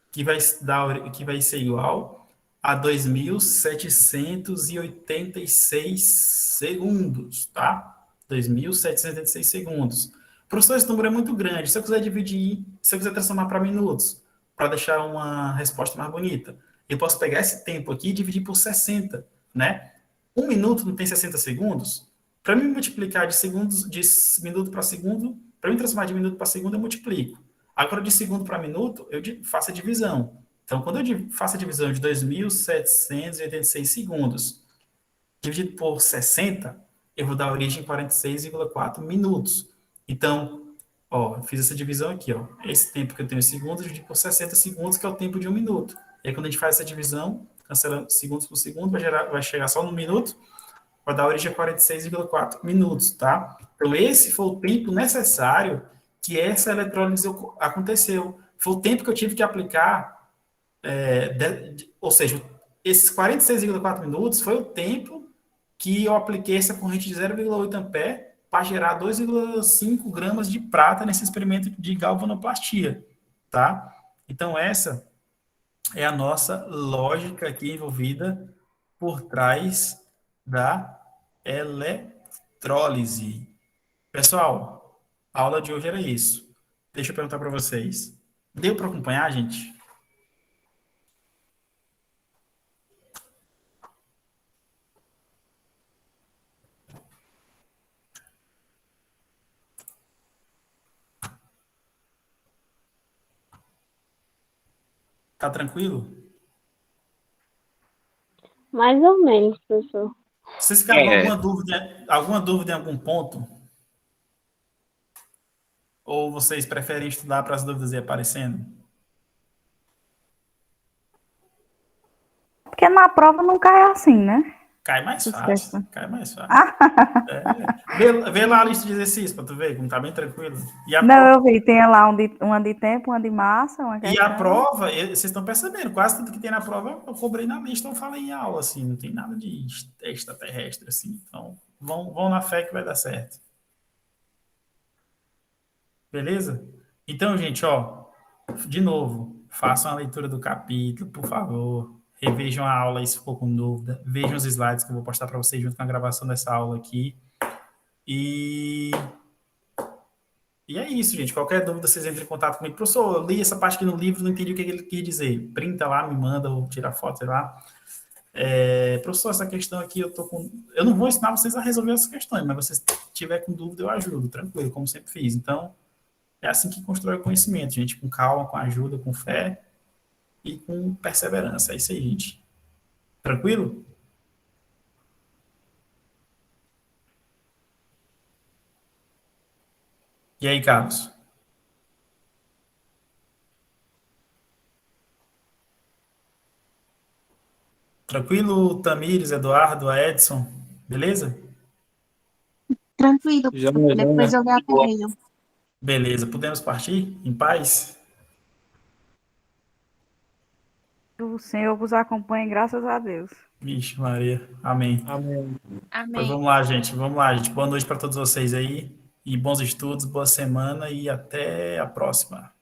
que vai ser igual a 2.786 segundos, tá? 2.786 segundos. Professor, esse número é muito grande. Se eu quiser dividir, se eu quiser transformar para minutos, para deixar uma resposta mais bonita, eu posso pegar esse tempo aqui e dividir por 60, né? Um minuto não tem 60 segundos? Para mim multiplicar de segundos, de minuto para segundo, para mim transformar de minuto para segundo, eu multiplico. Agora, de segundo para minuto, eu faço a divisão. Então, quando eu faço a divisão de 2.786 segundos dividido por 60, eu vou dar origem a 46,4 minutos. Então, ó, eu fiz essa divisão aqui, ó. Esse tempo que eu tenho em segundos, dividido por 60 segundos, que é o tempo de um minuto. E aí, quando a gente faz essa divisão, cancela segundos por segundo, vai chegar só no minuto, vai dar origem a 46,4 minutos, tá? Então, esse foi o tempo necessário que essa eletrólise aconteceu. Foi o tempo que eu tive que aplicar, ou seja, esses 46,4 minutos foi o tempo que eu apliquei essa corrente de 0,8 ampere para gerar 2,5 gramas de prata nesse experimento de galvanoplastia, tá? Então, essa é a nossa lógica aqui envolvida por trás da eletrólise. Pessoal, a aula de hoje era isso. Deixa eu perguntar para vocês. Deu para acompanhar, gente? Tá tranquilo? Mais ou menos, professor. Vocês ficaram com É. alguma dúvida em algum ponto? Ou vocês preferem estudar para as dúvidas ir aparecendo? Porque na prova não cai assim, né? Cai mais Essas fácil. questões. Cai mais fácil. Vê lá a lista de exercícios para tu ver como tá bem tranquilo. E a Não, prova, eu vi, tem lá uma de tempo, uma de massa, uma e a questão. prova, vocês estão percebendo, quase tudo que tem na prova eu cobrei na lista, eu falei em aula, assim, não tem nada de extraterrestre, assim. Então, vão na fé que vai dar certo. Beleza? Então, gente, ó, de novo, façam a leitura do capítulo, por favor. Revejam a aula aí se ficou com dúvida. Vejam os slides que eu vou postar para vocês junto com a gravação dessa aula aqui. E é isso, gente. Qualquer dúvida, vocês entrem em contato comigo. Professor, eu li essa parte aqui no livro, não entendi o que ele quis dizer. Printa lá, me manda ou tira foto, sei lá. Professor, essa questão aqui eu não vou ensinar vocês a resolver essas questões, mas vocês tiver com dúvida, eu ajudo, tranquilo, como sempre fiz. Então, é assim que constrói o conhecimento, gente. Com calma, com ajuda, com fé e com perseverança. É isso aí, gente. Tranquilo? E aí, Carlos? Tranquilo, Tamires, Eduardo, Edson? Beleza? Tranquilo, Já, professor. Depois já. eu lhe apoio. Beleza. Podemos partir em paz? O Senhor vos acompanhe, graças a Deus. Vixe, Maria. Amém. Amém. Pois Amém. vamos lá, gente. Vamos lá, gente. Boa noite para todos vocês aí. E bons estudos, boa semana e até a próxima.